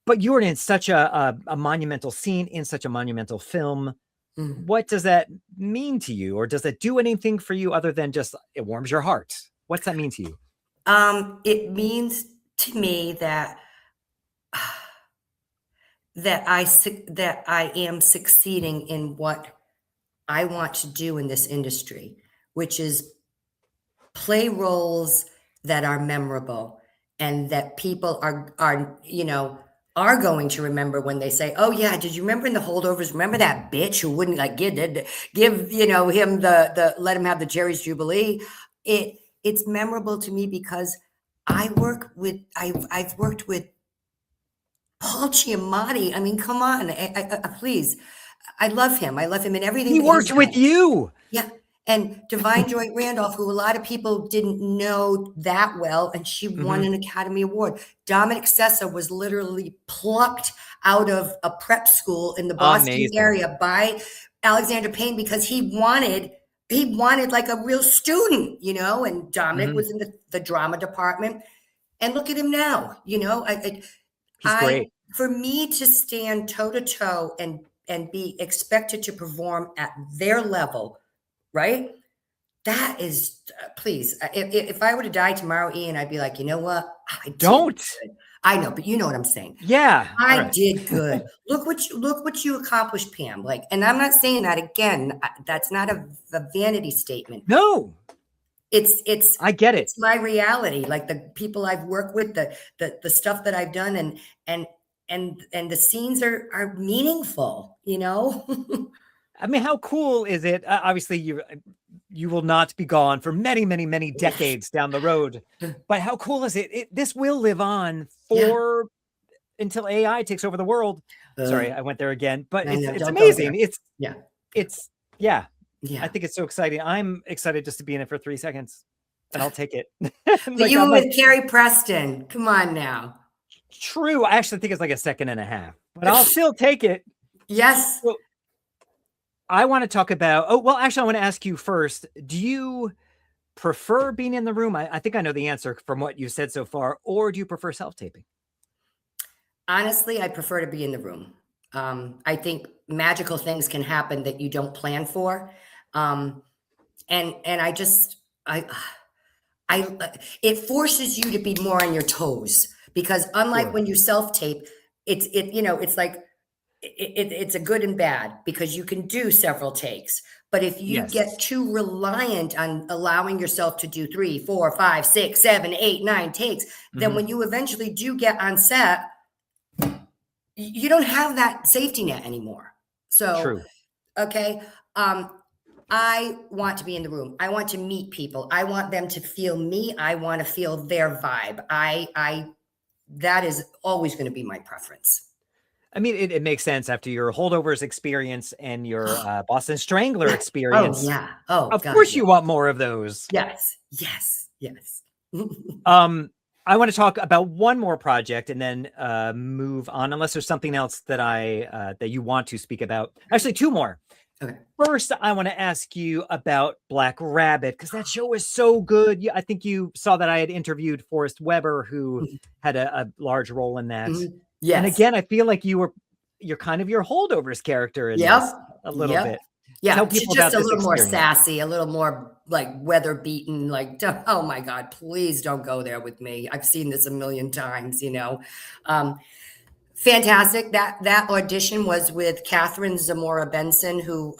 But you're in such a monumental scene, in such a monumental film. What does that mean to you? Or does it do anything for you other than just it warms your heart? What's that mean to you? It means to me that I am succeeding in what I want to do in this industry, which is play roles that are memorable and that people are you know, are going to remember when they say, oh yeah, did you remember in the Holdovers? Remember that bitch who wouldn't like give you know, him the let him have the Cherries Jubilee? It's memorable to me because I've worked with Paul Giamatti. I mean, come on, please. I love him. I love him in everything. He worked with you. Yeah. And Divine Joy Randolph, who a lot of people didn't know that well, and she won an Academy Award. Dominic Sessa was literally plucked out of a prep school in the Boston area by Alexander Payne because he wanted like a real student, you know, and Dominic was in the drama department. And look at him now, you know. He's great. For me to stand toe to toe and be expected to perform at their level, right? That is, please. If I were to die tomorrow, Ian, I'd be like, you know what? Don't. I know, but you know what I'm saying. Yeah, I did good. Look what you accomplished, Pam. Like, and I'm not saying that again. That's not a vanity statement. No. It's I get it. It's my reality. Like the people I've worked with, the stuff that I've done, and the scenes are meaningful, you know. I mean, how cool is it? Obviously, you will not be gone for many, many, many decades down the road. But how cool is it? This will live on for until AI takes over the world. Sorry, I went there again, but I know, it's don't go amazing. there. Yeah. I think it's so exciting. I'm excited just to be in it for 3 seconds, and I'll take it. But you were with Carrie Preston. Come on now. True. I actually think it's like a second and a half, but I'll still take it. Yes. So, I want to talk about, actually, I want to ask you first. Do you prefer being in the room? I think I know the answer from what you said so far, or do you prefer self-taping? Honestly, I prefer to be in the room. I think magical things can happen that you don't plan for. And it forces you to be more on your toes, because unlike when you self-tape, it's like, it's a good and bad, because you can do several takes. But if you get too reliant on allowing yourself to do 3, 4, 5, 6, 7, 8, 9 takes, then when you eventually do get on set, you don't have that safety net anymore. So, True. Okay. I want to be in the room. I want to meet people. I want them to feel me. I want to feel their vibe. That is always going to be my preference. I mean, it makes sense after your Holdovers experience and your Boston Strangler experience. Oh, yeah. Oh, of God, course you want more of those. Yes. I want to talk about one more project and then move on, unless there's something else that that you want to speak about. Actually, 2 more. Okay. First, I want to ask you about Black Rabbit, because that show was so good. I think you saw that I had interviewed Forrest Weber, who had a large role in that. Yes. And again, I feel like you're kind of your Holdovers character in this a little bit. Yeah, Tell people just about a little more experience. Sassy, a little more like weather beaten. Like, oh my God, please don't go there with me. I've seen this a million times. Fantastic. That audition was with Catherine Zamora Benson, who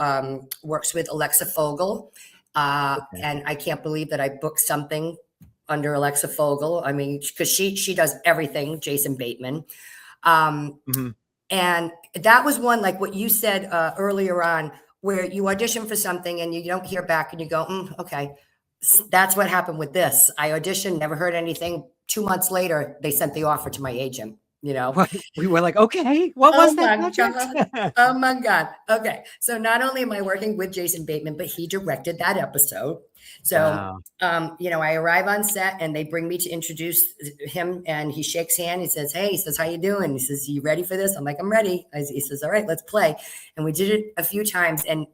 works with Alexa Fogel, and I can't believe that I booked something under Alexa Fogel. I mean, because she does everything. Jason Bateman. And that was one, like what you said earlier on, where you audition for something and you don't hear back and you go, okay. That's what happened with this. I auditioned, never heard anything. 2 months later, they sent the offer to my agent. We were like, okay, what was that project? Oh my God. Okay. So not only am I working with Jason Bateman, but he directed that episode. So, I arrive on set and they bring me to introduce him, and he shakes hand. He says, hey, how you doing? He says, you ready for this? I'm like, I'm ready. He says, all right, let's play. And we did it a few times. And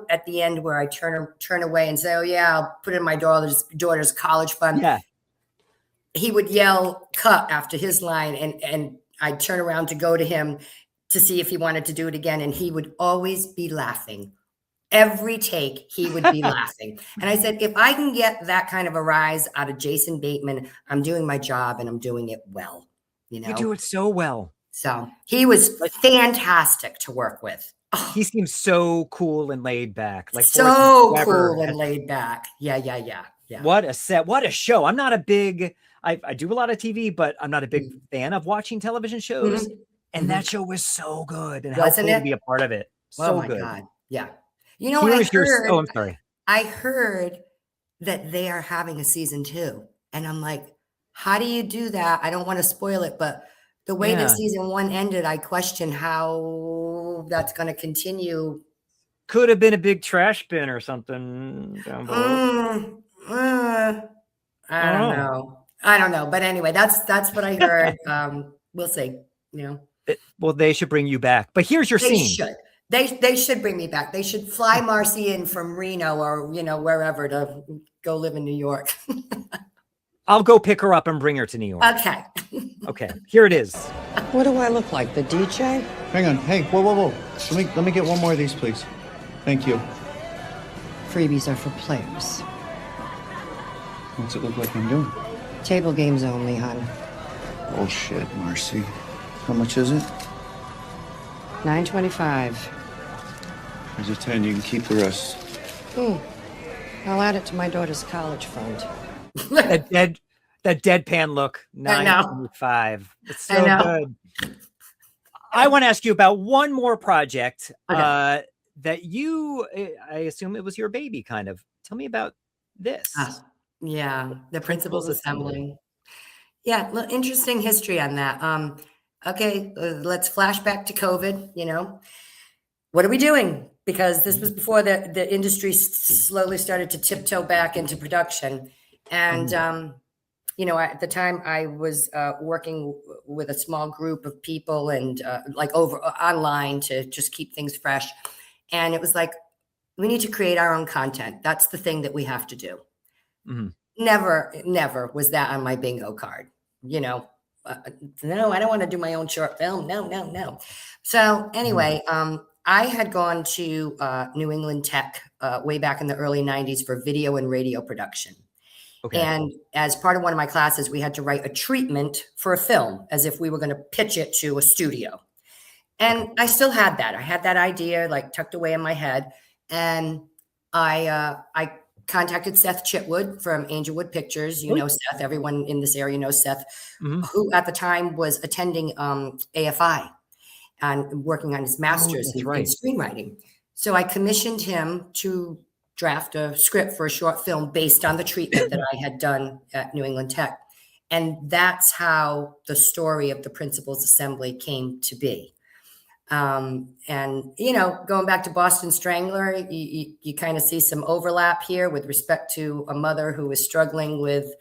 at the end where I turn away and say, oh yeah, I'll put in my daughter's college fund. Yeah. He would yell cut after his line, and I'd turn around to go to him to see if he wanted to do it again. And he would always be laughing. Every take, he would be laughing. And I said, if I can get that kind of a rise out of Jason Bateman, I'm doing my job and I'm doing it well. You do it so well. So he was fantastic to work with. Oh, he seems so cool and laid back. Like so cool and laid back. Yeah. What a set. What a show. I'm not a big, I do a lot of TV, but I'm not a big fan of watching television shows. And that show was so good. And how cool to be a part of it. So good. God. Yeah. I'm sorry. I heard that they are having a season 2. And I'm like, how do you do that? I don't want to spoil it, but the way that season 1 ended, I question how that's going to continue. Could have been a big trash bin or something down below. I don't know. But anyway, that's what I heard. We'll see, Well, they should bring you back. But here's your scene. They should bring me back. They should fly Marcy in from Reno or, wherever to go live in New York. I'll go pick her up and bring her to New York. Okay. Okay, here it is. What do I look like, the DJ? Hang on. Hey, whoa. Let me get one more of these, please. Thank you. Freebies are for players. What's it look like I'm doing? Table games only, hon. Bullshit, Marcy. How much is it? $9.25. There's a 10. You can keep the rest. I'll add it to my daughter's college fund. that deadpan look. $9.25. It's so good. I want to ask you about one more project that I assume it was your baby, kind of. Tell me about this. The Principals Assembly. Yeah, interesting history on that. okay, let's flash back to COVID, what are we doing? Because this was before the industry slowly started to tiptoe back into production. And, at the time I was working with a small group of people and like over online to just keep things fresh. And it was like, we need to create our own content. That's the thing that we have to do. Never was that on my bingo card, no, I don't want to do my own short film. No. So anyway, I had gone to New England Tech way back in the early 90s for video and radio production. Okay. And as part of one of my classes, we had to write a treatment for a film as if we were going to pitch it to a studio. And I still had that. I had that idea like tucked away in my head. And I contacted Seth Chitwood from Angelwood Pictures. Seth, everyone in this area knows Seth, who at the time was attending AFI and working on his master's in screenwriting. So I commissioned him to draft a script for a short film based on the treatment that I had done at New England Tech. And that's how the story of the Principals Assembly came to be. And, going back to Boston Strangler, you kind of see some overlap here with respect to a mother who is struggling with,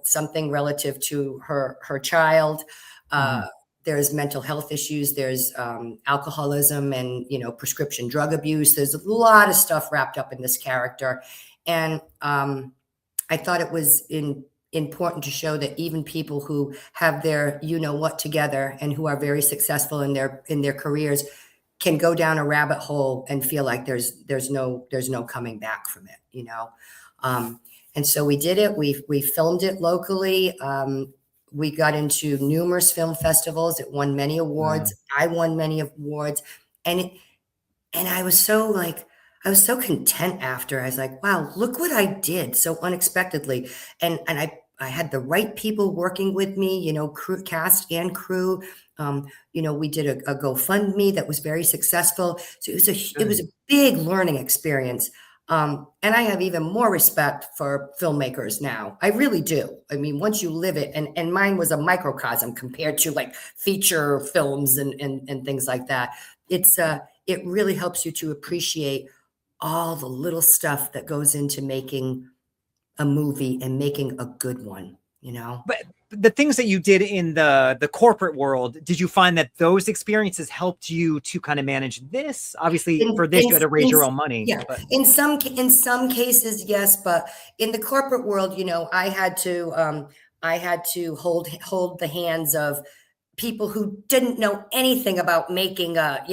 something relative to her child. There's mental health issues. There's alcoholism and, prescription drug abuse. There's a lot of stuff wrapped up in this character. And I thought it was important to show that even people who have their what together and who are very successful in their careers can go down a rabbit hole and feel like there's no coming back from it, and so we did it. We filmed it locally. We got into numerous film festivals. It won many awards. I won many awards, and I was so content after. I was like, wow, look what I did so unexpectedly. And I had the right people working with me, crew, cast and crew. We did a GoFundMe that was very successful. So it was a big learning experience. And I have even more respect for filmmakers now. I really do. I mean, once you live it, and mine was a microcosm compared to like feature films and things like that. It really helps you to appreciate all the little stuff that goes into making a movie and making a good one, But the things that you did in the corporate world, did you find that those experiences helped you to kind of manage this? Obviously, for this, you had to raise your own money. Yeah, but. In some cases, yes, but in the corporate world, I had to hold the hands of people who didn't know anything about making a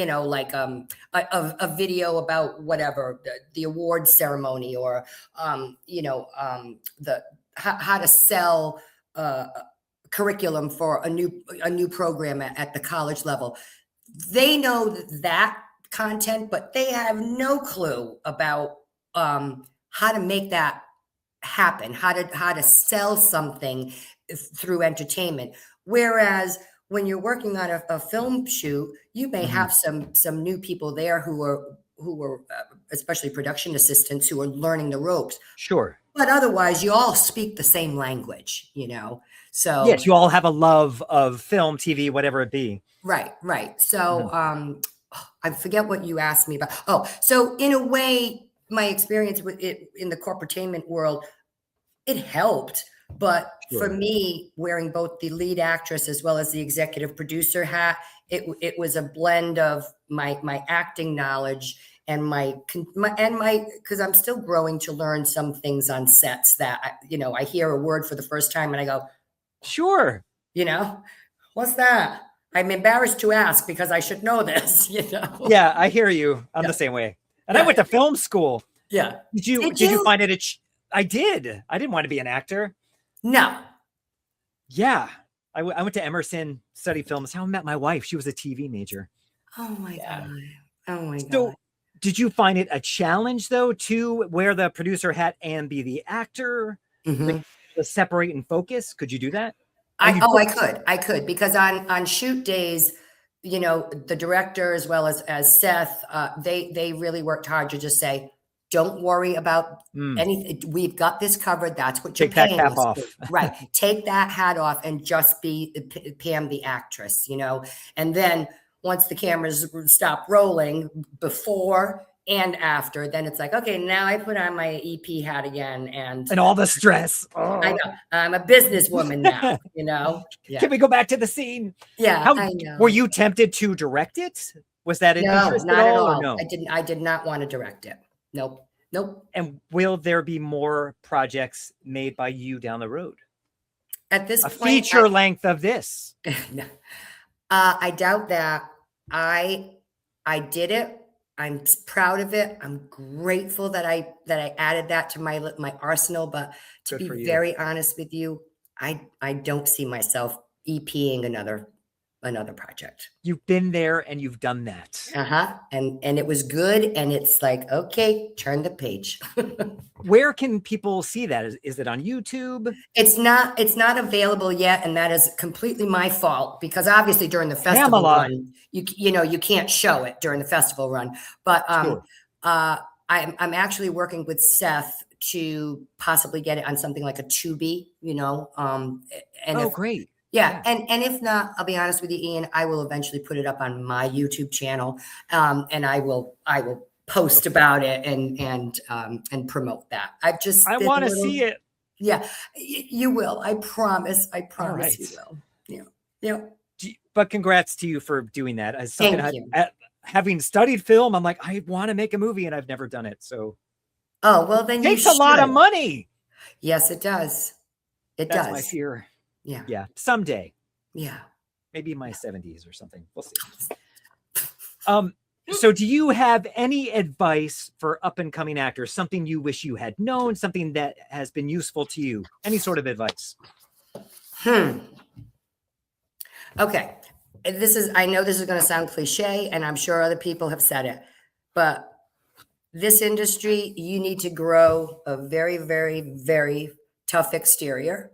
video about whatever the award ceremony or how to sell curriculum for a new program at the college level. They know that content, but they have no clue about how to make that happen, how to sell something through entertainment. Whereas when you're working on a film shoot, you may have some new people there who are especially production assistants who are learning the ropes. Sure. But otherwise, you all speak the same language, So yes, you all have a love of film, TV, whatever it be. Right. So I forget what you asked me about. Oh, so in a way, my experience with it in the corporatainment world, it helped. But for me, wearing both the lead actress as well as the executive producer hat, it was a blend of my acting knowledge and my because I'm still growing to learn some things on sets that I hear a word for the first time and I go, sure, what's that? I'm embarrassed to ask because I should know this. Yeah, I hear you. I'm the same way, and I went to film school. Yeah, did you find it? I did. I didn't want to be an actor. No. Yeah. I went to Emerson, studied film. That's how I met my wife. She was a TV major. Oh my God. Oh my God. So did you find it a challenge though to wear the producer hat and be the actor? Like, to separate and focus? Could you do that? I could because on shoot days, the director as well as Seth, they really worked hard to just say, Don't worry about anything. We've got this covered. That's what you're Take that paying cap us off. for. Right. Take that hat off and just be Pam the actress, you know? And then once the cameras stop rolling, before and after, then it's like, okay, now I put on my EP hat again. And all the stress. I know. I'm a businesswoman now, you know? Yeah. Can we go back to the scene? Yeah, How, I know. Were you tempted to direct it? Was that an No, interest not at at all? all. Or no? I did not want to direct it. Nope. Nope. And will there be more projects made by you down the road? At this A point, feature length of this? No. I doubt that. I did it. I'm proud of it. I'm grateful that I added that to my arsenal. But to Good for be you. very honest with you, I don't see myself EPing another project. You've been there and you've done that. And it was good. And it's like, okay, turn the page. Where can people see that? Is it on YouTube? It's not available yet, and that is completely my fault because obviously during the festival Pamela. run, you can't show it during the festival run. But Sure. I'm actually working with Seth to possibly get it on something like a Tubi, you know. Great. Yeah. And if not, I'll be honest with you, Ian, I will eventually put it up on my YouTube channel, and I will post about it and promote that. I want to see it. Yeah, you will. I promise. I promise you will. Yeah. Yeah. But congrats to you for doing that. As something Thank you. having studied film, I'm like, I want to make a movie and I've never done it. So Oh, well then it takes a lot of money. Yes, it does. That's my fear. Yeah. Yeah. Someday. Yeah. Maybe in my 70s or something. We'll see. So do you have any advice for up and coming actors? Something you wish you had known, something that has been useful to you? Any sort of advice? Okay. I know this is going to sound cliche, and I'm sure other people have said it, but this industry, you need to grow a very, very, very tough exterior.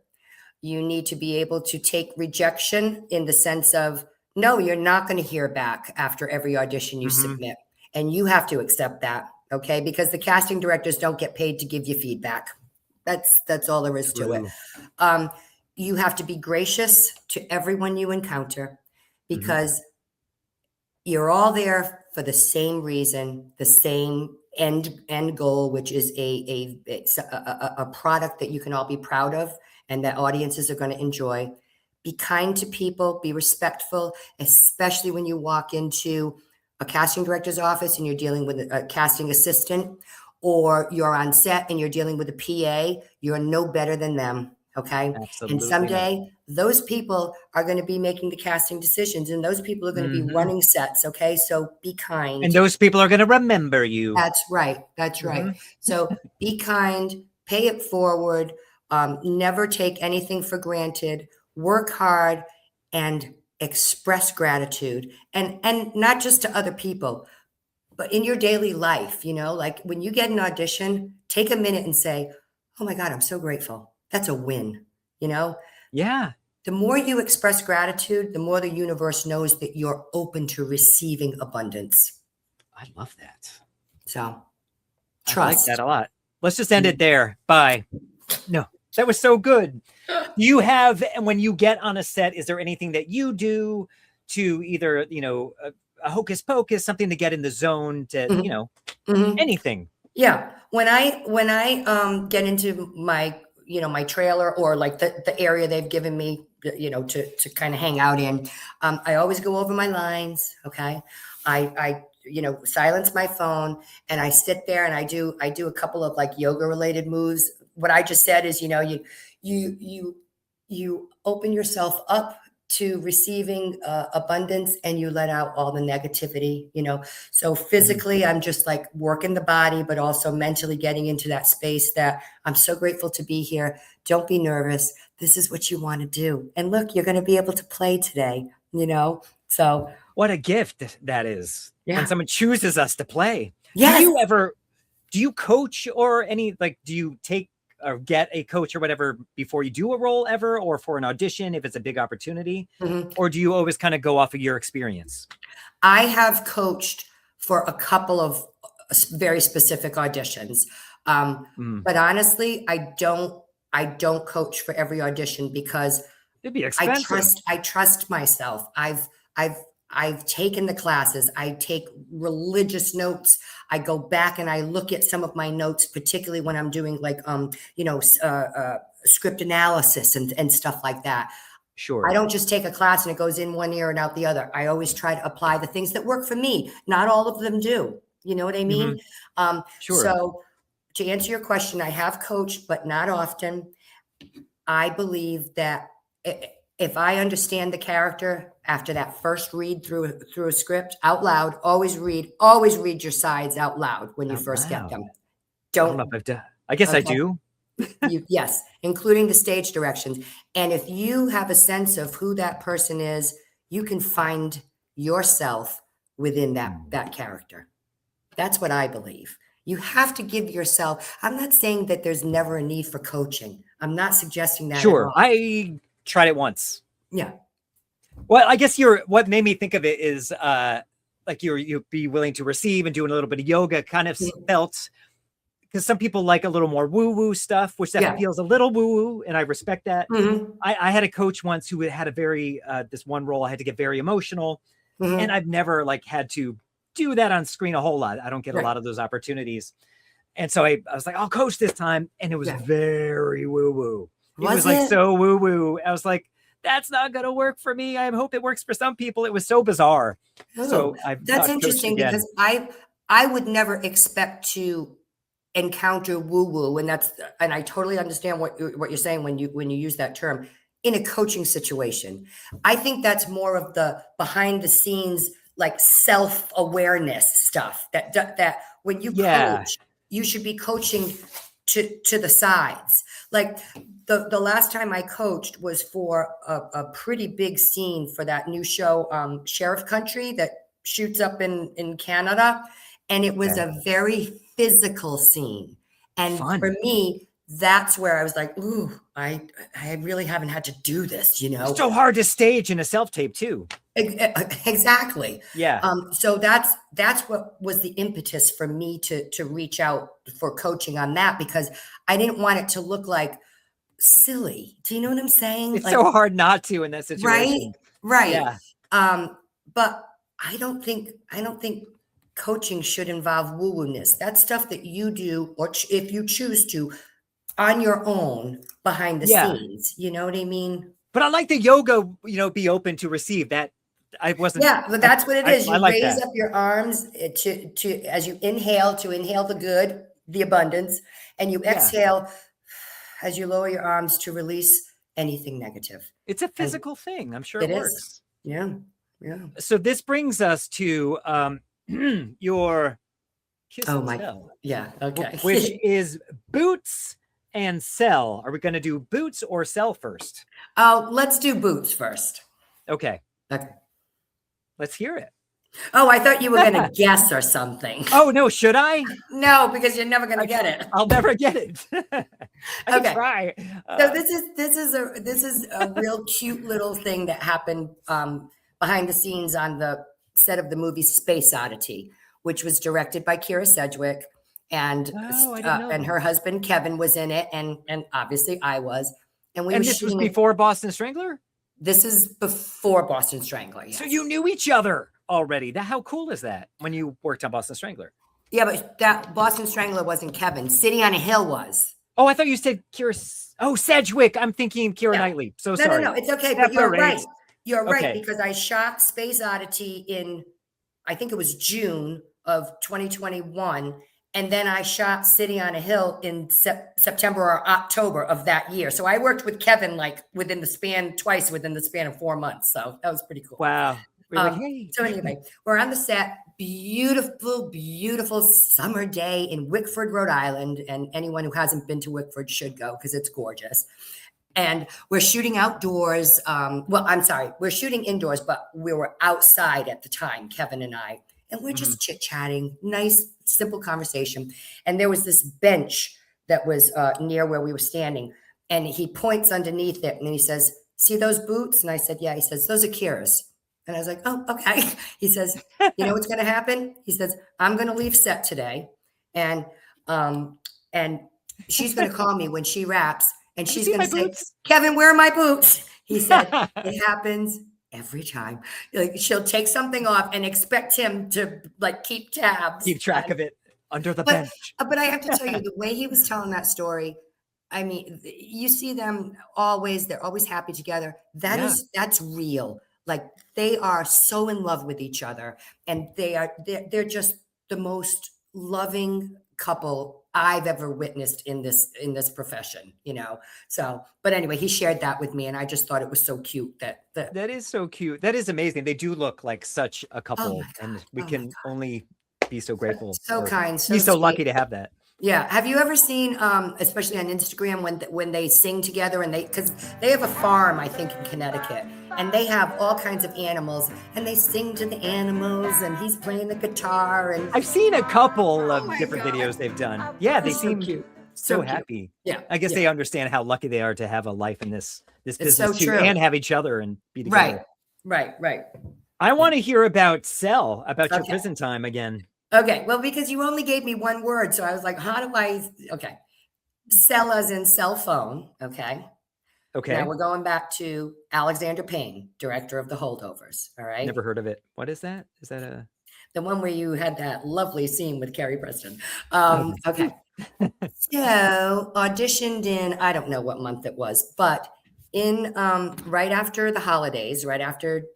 You need to be able to take rejection in the sense of, no, you're not going to hear back after every audition you submit. And you have to accept that, okay? Because the casting directors don't get paid to give you feedback. That's all there is to it. You have to be gracious to everyone you encounter because you're all there for the same reason, the same end goal, which is a product that you can all be proud of and that audiences are going to enjoy. Be kind to people, be respectful, especially when you walk into a casting director's office and you're dealing with a casting assistant, or you're on set and you're dealing with a PA. You're no better than them. Okay. Absolutely. And someday those people are going to be making the casting decisions, and those people are going to be running sets. Okay. So be kind. And those people are going to remember you. That's right. That's right. So be kind, pay it forward. Never take anything for granted. Work hard and express gratitude, and not just to other people, but in your daily life. You know, like when you get an audition, take a minute and say, oh my God, I'm so grateful. That's a win. You know? Yeah. The more you express gratitude, the more the universe knows that you're open to receiving abundance. I love that. So trust. I like that a lot. Let's just end it there. Bye. No, that was so good. You have, and when you get on a set, is there anything that you do to either, you know, a hocus pocus, something to get in the zone to, you know, anything? Yeah. When I get into my, you know, my trailer or like the area they've given me, you know, to kind of hang out in, I always go over my lines. Okay. I you know, silence my phone and I sit there and I do a couple of like yoga related moves. What I just said is, you know, you open yourself up to receiving abundance and you let out all the negativity, you know. So physically, I'm just like working the body, but also mentally getting into that space that I'm so grateful to be here. Don't be nervous. This is what you want to do. And look, you're going to be able to play today, you know. So what a gift that is when someone chooses us to play. Yes. Do you coach or any, like, do you take or get a coach or whatever before you do a role ever, or for an audition if it's a big opportunity, or do you always kind of go off of your experience? I have coached for a couple of very specific auditions. But honestly, I don't coach for every audition because It'd be expensive. I trust myself. I've taken the classes. I take religious notes. I go back and I look at some of my notes, particularly when I'm doing like, script analysis and stuff like that. Sure. I don't just take a class and it goes in one ear and out the other. I always try to apply the things that work for me. Not all of them do. You know what I mean? Sure. So to answer your question, I have coached, but not often. I believe that if I understand the character after that first read through a script out loud, always read your sides out loud when you first get them. I don't know if I've done. I guess I do. Yes, including the stage directions. And if you have a sense of who that person is, you can find yourself within that character. That's what I believe. You have to give yourself. I'm not saying that there's never a need for coaching. I'm not suggesting that. Sure. I tried it once. Yeah. Well, I guess what made me think of it is like you'd be willing to receive and doing a little bit of yoga kind of felt, because some people like a little more woo-woo stuff, which that feels a little woo-woo, and I respect that. I had a coach once who had a very this one role I had to get very emotional, and I've never like had to do that on screen a whole lot. I don't get a lot of those opportunities. And so I was like, I'll coach this time, and it was very woo-woo. It was like so woo-woo. I was like, that's not going to work for me. I hope it works for some people. It was so bizarre. So that's interesting because I would never expect to encounter woo-woo, and I totally understand what you're saying when you use that term in a coaching situation. I think that's more of the behind the scenes, like self-awareness stuff that when you coach, you should be coaching to the sides. Like the last time I coached was for a pretty big scene for that new show, Sheriff Country, that shoots up in Canada. And it was a very physical scene. And for me, that's where I was like, ooh, I really haven't had to do this, you know? It's so hard to stage in a self-tape too. Exactly. Yeah. So that's what was the impetus for me to reach out for coaching on that, because I didn't want it to look like silly. Do you know what I'm saying? It's so hard not to in that situation. Right. Yeah. But I don't think coaching should involve woo-woo-ness. That's stuff that you do, or if you choose to, on your own behind the scenes. You know what I mean? But I like the yoga, be open to receive that. I wasn't. Yeah, but that's what it is. You like raise up your arms to as you inhale, to inhale the good, the abundance, and you exhale as you lower your arms to release anything negative. It's a physical thing. I'm sure it works. Yeah. So this brings us to your kiss and tell. Yeah. Okay. Which is boots and sell. Are we going to do boots or sell first? Let's do boots first. Okay. Let's hear it. Oh, I thought you were going to guess or something. Oh, no. Should I? No, because you're never going to get it. I'll never get it. I can try. So this is a real cute little thing that happened behind the scenes on the set of the movie Space Oddity, which was directed by Kira Sedgwick, and her husband Kevin was in it, and obviously I was. And this was before Boston Strangler? This is before Boston Strangler. Yes. So you knew each other already. How cool is that when you worked on Boston Strangler? Yeah, but that Boston Strangler wasn't Kevin. City on a Hill was. Oh, I thought you said Kira. Oh, Sedgwick. I'm thinking Kira Knightley. So sorry. No, it's okay. But you're right. You're right, because I shot Space Oddity in, I think it was June of 2021. And then I shot City on a Hill in September or October of that year. So I worked with Kevin twice within the span of 4 months. So that was pretty cool. Wow. So anyway, we're on the set. Beautiful, beautiful summer day in Wickford, Rhode Island. And anyone who hasn't been to Wickford should go because it's gorgeous. And we're shooting outdoors. We're shooting indoors, but we were outside at the time, Kevin and I. And we're just chit-chatting, nice, simple conversation. And there was this bench that was near where we were standing. And he points underneath it and he says, "See those boots?" And I said, "Yeah." He says, "Those are Kira's." And I was like, oh, okay. He says, you know what's going to happen? He says, I'm going to leave set today. And she's going to call me when she wraps. And she's going to say, boots? Kevin, where are my boots? He said, it happens every time. Like, she'll take something off and expect him to like keep tabs. Keep track of it under the bench. But I have to tell you, the way he was telling that story, I mean, you see them always, they're always happy together. That's real. Like, they are so in love with each other, and they're just the most loving couple I've ever witnessed in this profession, you know? So, but anyway, he shared that with me, and I just thought it was so cute that is so cute. That is amazing. They do look like such a couple, and we can only be so grateful. So kind. Be so lucky to have that. Yeah. Have you ever seen, especially on Instagram, when they sing together, and because they have a farm, I think, in Connecticut, and they have all kinds of animals, and they sing to the animals, and he's playing the guitar. And I've seen a couple of different videos they've done. Yeah, they seem cute. so cute. happy. Yeah. I guess they understand how lucky they are to have a life in this business so too, true. and have each other and be together. Right. I want to hear about your prison time again. Okay, well, because you only gave me one word, so I was like, sell as in cell phone, okay? Okay. Now we're going back to Alexander Payne, director of the Holdovers, all right? Never heard of it. What is that? Is that the one where you had that lovely scene with Carrie Preston? Okay. So auditioned in, I don't know what month it was, but in right after the holidays, right after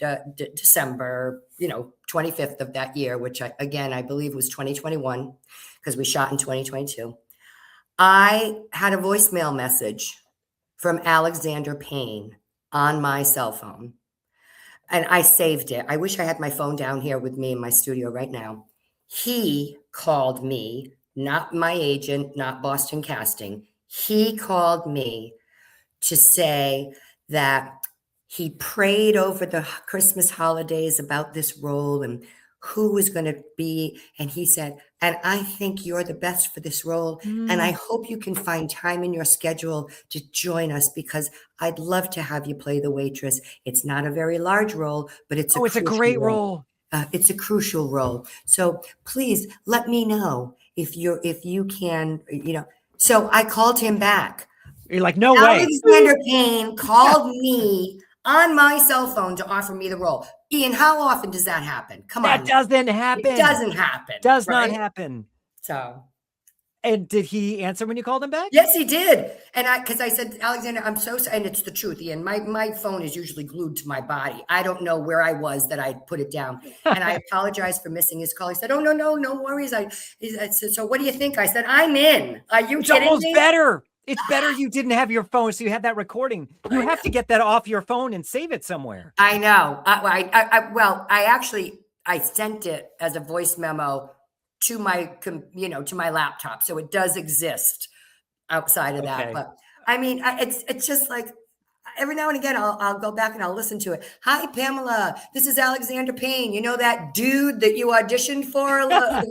December, 25th of that year, which I believe was 2021, because we shot in 2022. I had a voicemail message from Alexander Payne on my cell phone, and I saved it. I wish I had my phone down here with me in my studio right now. He called me, not my agent, not Boston Casting. He called me to say that he prayed over the Christmas holidays about this role and who was going to be. And he said, and I think you're the best for this role. And I hope you can find time in your schedule to join us, because I'd love to have you play the waitress. It's not a very large role, but it's a great role. It's a crucial role. So please let me know if you can, So I called him back. You're like, no way. Alexander Payne called me on my cell phone to offer me the role. Ian, how often does that happen? Come on. That doesn't happen. It doesn't happen. Does not happen. So. And did he answer when you called him back? Yes, he did. And because I said, Alexander, I'm so sorry. And it's the truth, Ian. My phone is usually glued to my body. I don't know where I was that I put it down. And I apologize for missing his call. He said, oh, no worries. I said, so what do you think? I said, I'm in. Are you kidding me? It's almost better. It's better you didn't have your phone, so you had that recording. You have to get that off your phone and save it somewhere. I know. I sent it as a voice memo to my, to my laptop, so it does exist outside of that. But I mean, it's just like every now and again, I'll go back and I'll listen to it. Hi, Pamela. This is Alexander Payne. You know that dude that you auditioned for? I'm like,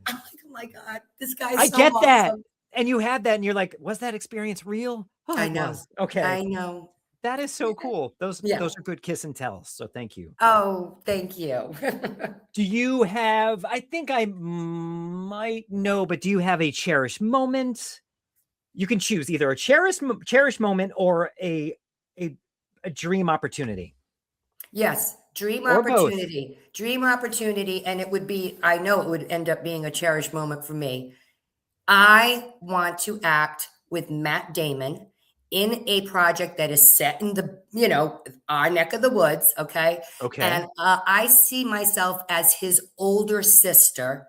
oh my God, this guy's. I get that. And you had that, and you're like, was that experience real? Oh, I know. Okay. I know. That is so cool. Those are good kiss and tells. So thank you. Oh, thank you. Do you have, I think I might know, but do you have a cherished moment? You can choose either a cherished moment or a dream opportunity. Yes. Dream or opportunity. Both. Dream opportunity. And I know it would end up being a cherished moment for me. I want to act with Matt Damon in a project that is set in the, our neck of the woods. Okay. And I see myself as his older sister,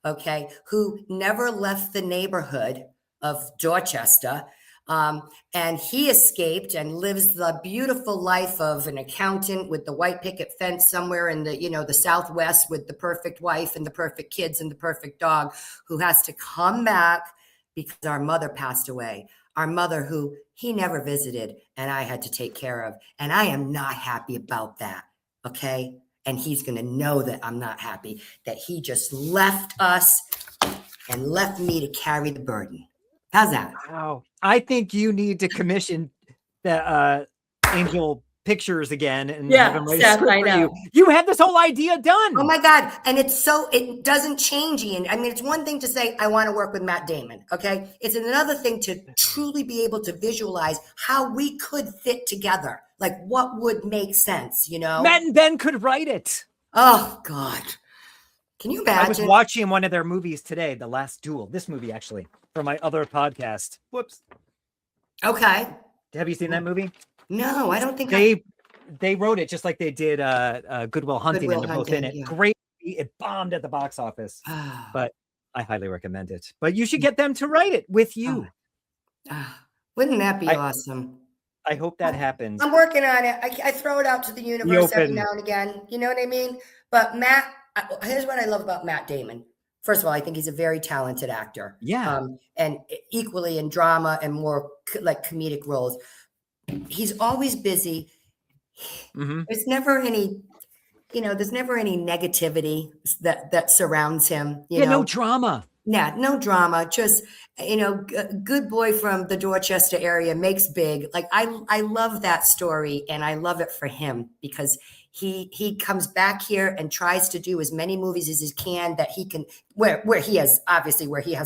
okay, who never left the neighborhood of Dorchester. And he escaped and lives the beautiful life of an accountant with the white picket fence somewhere in the, the Southwest, with the perfect wife and the perfect kids and the perfect dog, who has to come back because our mother passed away. Our mother, who he never visited and I had to take care of. And I am not happy about that. Okay. And he's going to know that I'm not happy, that he just left us and left me to carry the burden. How's that? Wow. I think you need to commission the Angel pictures again and Yeah, have him write a Seth, script I for know. you. You had this whole idea done. Oh my God. And it doesn't change, Ian. I mean, it's one thing to say, I want to work with Matt Damon. Okay. It's another thing to truly be able to visualize how we could fit together. Like what would make sense, you know? Matt and Ben could write it. Oh God. Can you imagine? I was watching one of their movies today, The Last Duel. This movie, actually, for my other podcast. Whoops. Okay. Have you seen that movie? No, I don't think they wrote it just like they did Good Will Hunting, Good Will and they're both in Hunting, it. yeah. Great movie. It bombed at the box office, but I highly recommend it. But you should get them to write it with you. Wouldn't that be awesome? I hope that happens. I'm working on it. I throw it out to the universe every now and again. You know what I mean? But Matt, here's what I love about Matt Damon. First of all, I think he's a very talented actor. Yeah. And equally in drama and more like comedic roles. He's always busy. There's never any, there's never any negativity that surrounds him. You know? No drama. Yeah, no drama. Just, good boy from the Dorchester area makes big. Like I love that story, and I love it for him because he comes back here and tries to do as many movies as he can that he can, where he has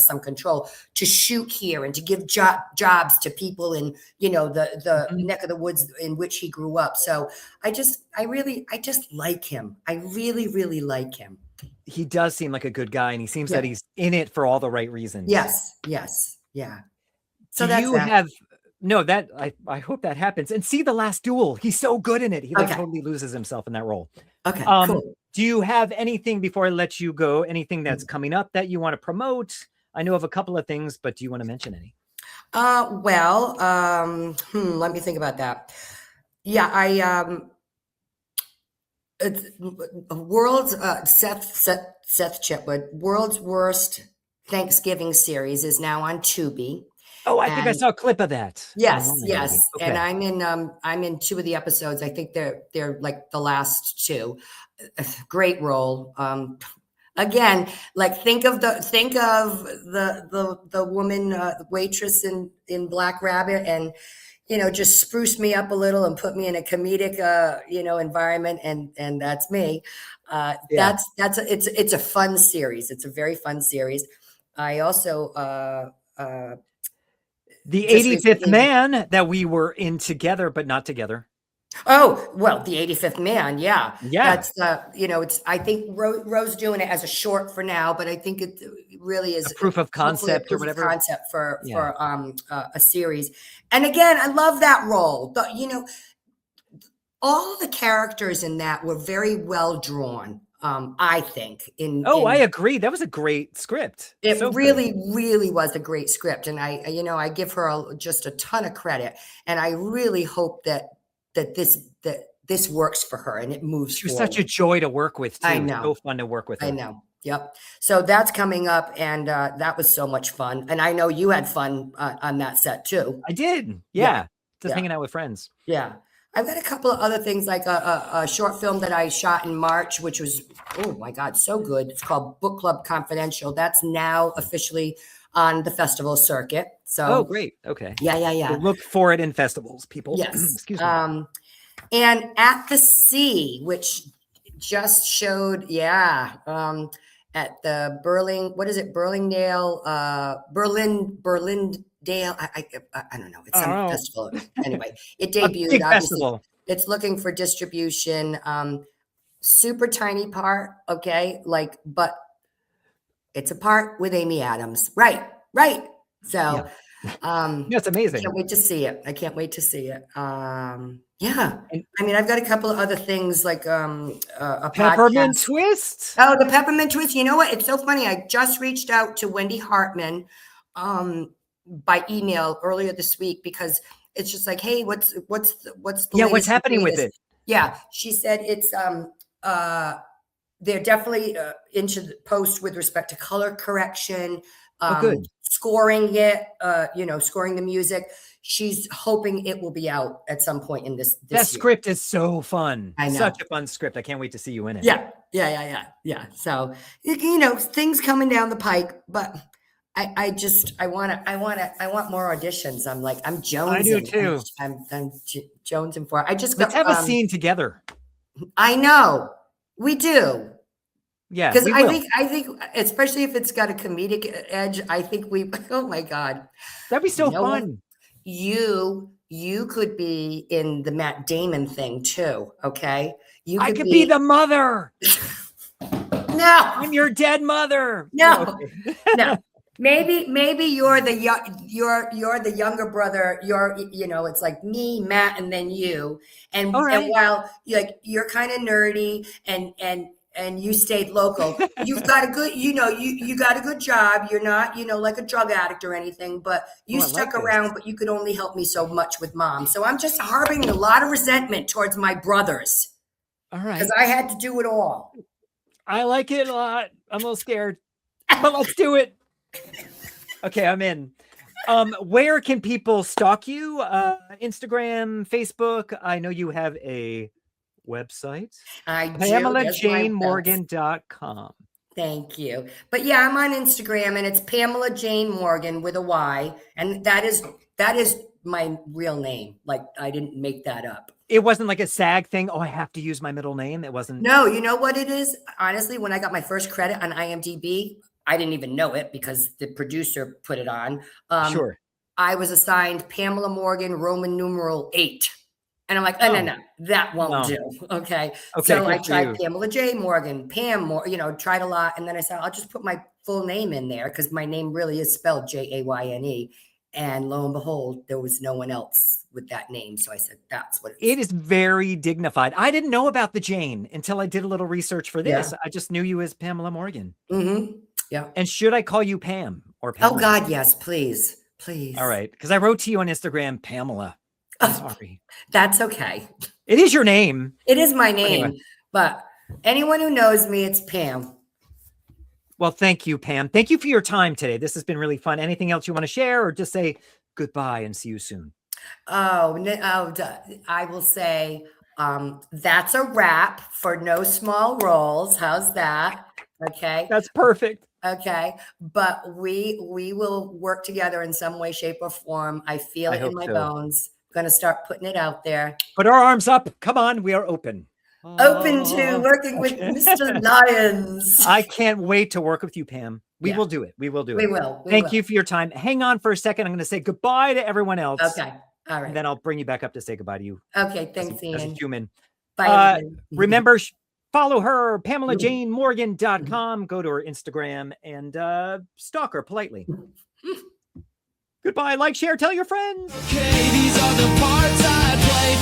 some control to shoot here and to give jobs to people in, the neck of the woods in which he grew up. So I just like him. I really, really like him. He does seem like a good guy, and he seems that he's in it for all the right reasons. Yes. Yeah. So I hope that happens. And see The Last Duel. He's so good in it. He totally loses himself in that role. Okay. Cool. Do you have anything before I let you go? Anything that's coming up that you want to promote? I know of a couple of things, but do you want to mention any? Let me think about that. Yeah, Seth Chitwood, World's Worst Thanksgiving series is now on Tubi. Oh, I think I saw a clip of that. Yes. Okay. And I'm in 2 of the episodes. I think they're like the last 2. Great role. Again, like think of the woman, waitress in Black Rabbit, and just spruce me up a little and put me in a comedic environment, and that's me. It's a fun series. It's a very fun series. I also The 85th Man that we were in together, but not together. Oh, well, The 85th Man. Yeah. Yeah. That's, I think Rose doing it as a short for now, but I think it really is a proof of concept or whatever. Concept for a series. And again, I love that role. But, all the characters in that were very well drawn. I think I agree. That was a great script. It really was a great script. And I give her just a ton of credit. And I really hope that this works for her and it moves She was forward. such a joy to work with too. I know. So fun to work with her. I know. Yep. So that's coming up, and that was so much fun. And I know you had fun on that set too. I did. Yeah. Just hanging out with friends. Yeah. I've got a couple of other things, like a short film that I shot in March, which was, oh my God, so good. It's called Book Club Confidential. That's now officially on the festival circuit. So, great. Okay. Yeah. So look for it in festivals, people. Yes. Excuse me. And At the Sea, which just showed, at the Burlingdale, Berlindale. I don't know. It's some festival. Anyway, it debuted. Big Obviously, festival. It's looking for distribution. Super tiny part. Okay. But it's a part with Amy Adams. Right. So, it's amazing. I can't wait to see it. Yeah. I mean, I've got a couple of other things like a Peppermint podcast. Twist. Oh, the Peppermint Twist. You know what? It's so funny. I just reached out to Wendy Hartman by email earlier this week because it's just like, hey, what's the what's latest happening with it? Yeah. She said it's they're definitely into the post with respect to color correction, good. scoring it, scoring the music. She's hoping it will be out at some point in this That year. script is so fun. I know. Such a fun script. I can't wait to see you in it. Yeah. So, things coming down the pike, but I want more auditions. I'm jonesing. I do too. I'm jonesing for. I just Let's got, have a scene together. I know we do. Yeah, Because we I will. think, especially if it's got a comedic edge, I think we. Oh my God, That'd be so You know what? fun. You could be in the Matt Damon thing too. Okay, I could be the mother. No, I'm your dead mother. No, Okay. no. Maybe you're the younger brother. It's like me, Matt, and then you. And All right. and while you're kind of nerdy and you stayed local, you've got a good, you got a good job. You're not, like a drug addict or anything, but you Oh, I stuck like around, this. but you could only help me so much with mom. So I'm just harboring a lot of resentment towards my brothers. All right. Because I had to do it all. I like it a lot. I'm a little scared, but let's do it. Okay, I'm in. Where can people stalk you? Instagram, Facebook. I know you have a website. I do. PamelaJayneMorgan.com. Thank you. But yeah, I'm on Instagram and it's Pamela Jayne Morgan with a Y. And that is my real name. Like I didn't make that up. It wasn't like a SAG thing. Oh, I have to use my middle name. It wasn't. No, you know what it is? Honestly, when I got my first credit on IMDb, I didn't even know it because the producer put it on. Sure. I was assigned Pamela Morgan, Roman numeral 8. And I'm like, oh, no, that won't do. Okay. So I tried Pamela Jayne Morgan, tried a lot. And then I said, I'll just put my full name in there because my name really is spelled Jayne. And lo and behold, there was no one else with that name. So I said, that's what it is. Very dignified. I didn't know about the Jane until I did a little research for this. Yeah. I just knew you as Pamela Morgan. Mm-hmm. Yeah. And should I call you Pam or Pamela? Oh God, yes, please. Please. All right. Because I wrote to you on Instagram, Pamela. I'm sorry. That's okay. It is your name. It is my name. Anyway. But anyone who knows me, it's Pam. Well, thank you, Pam. Thank you for your time today. This has been really fun. Anything else you want to share or just say goodbye and see you soon? I will say that's a wrap for No Small Roles. How's that? Okay. That's perfect. Okay. But we will work together in some way, shape, or form. I feel it in my bones. I'm going to start putting it out there. Put our arms up. Come on. We are open. Open to working with Mr. Lyons. I can't wait to work with you, Pam. We will do it. We will do it. We will. Thank you for your time. Hang on for a second. I'm going to say goodbye to everyone else. Okay. All right. And then I'll bring you back up to say goodbye to you. Okay. Thanks, Ian. As a human. Bye. Remember, follow her, PamelaJayneMorgan.com. Go to her Instagram and stalk her politely. Goodbye. Like, share, tell your friends. Okay, these are the parts I play.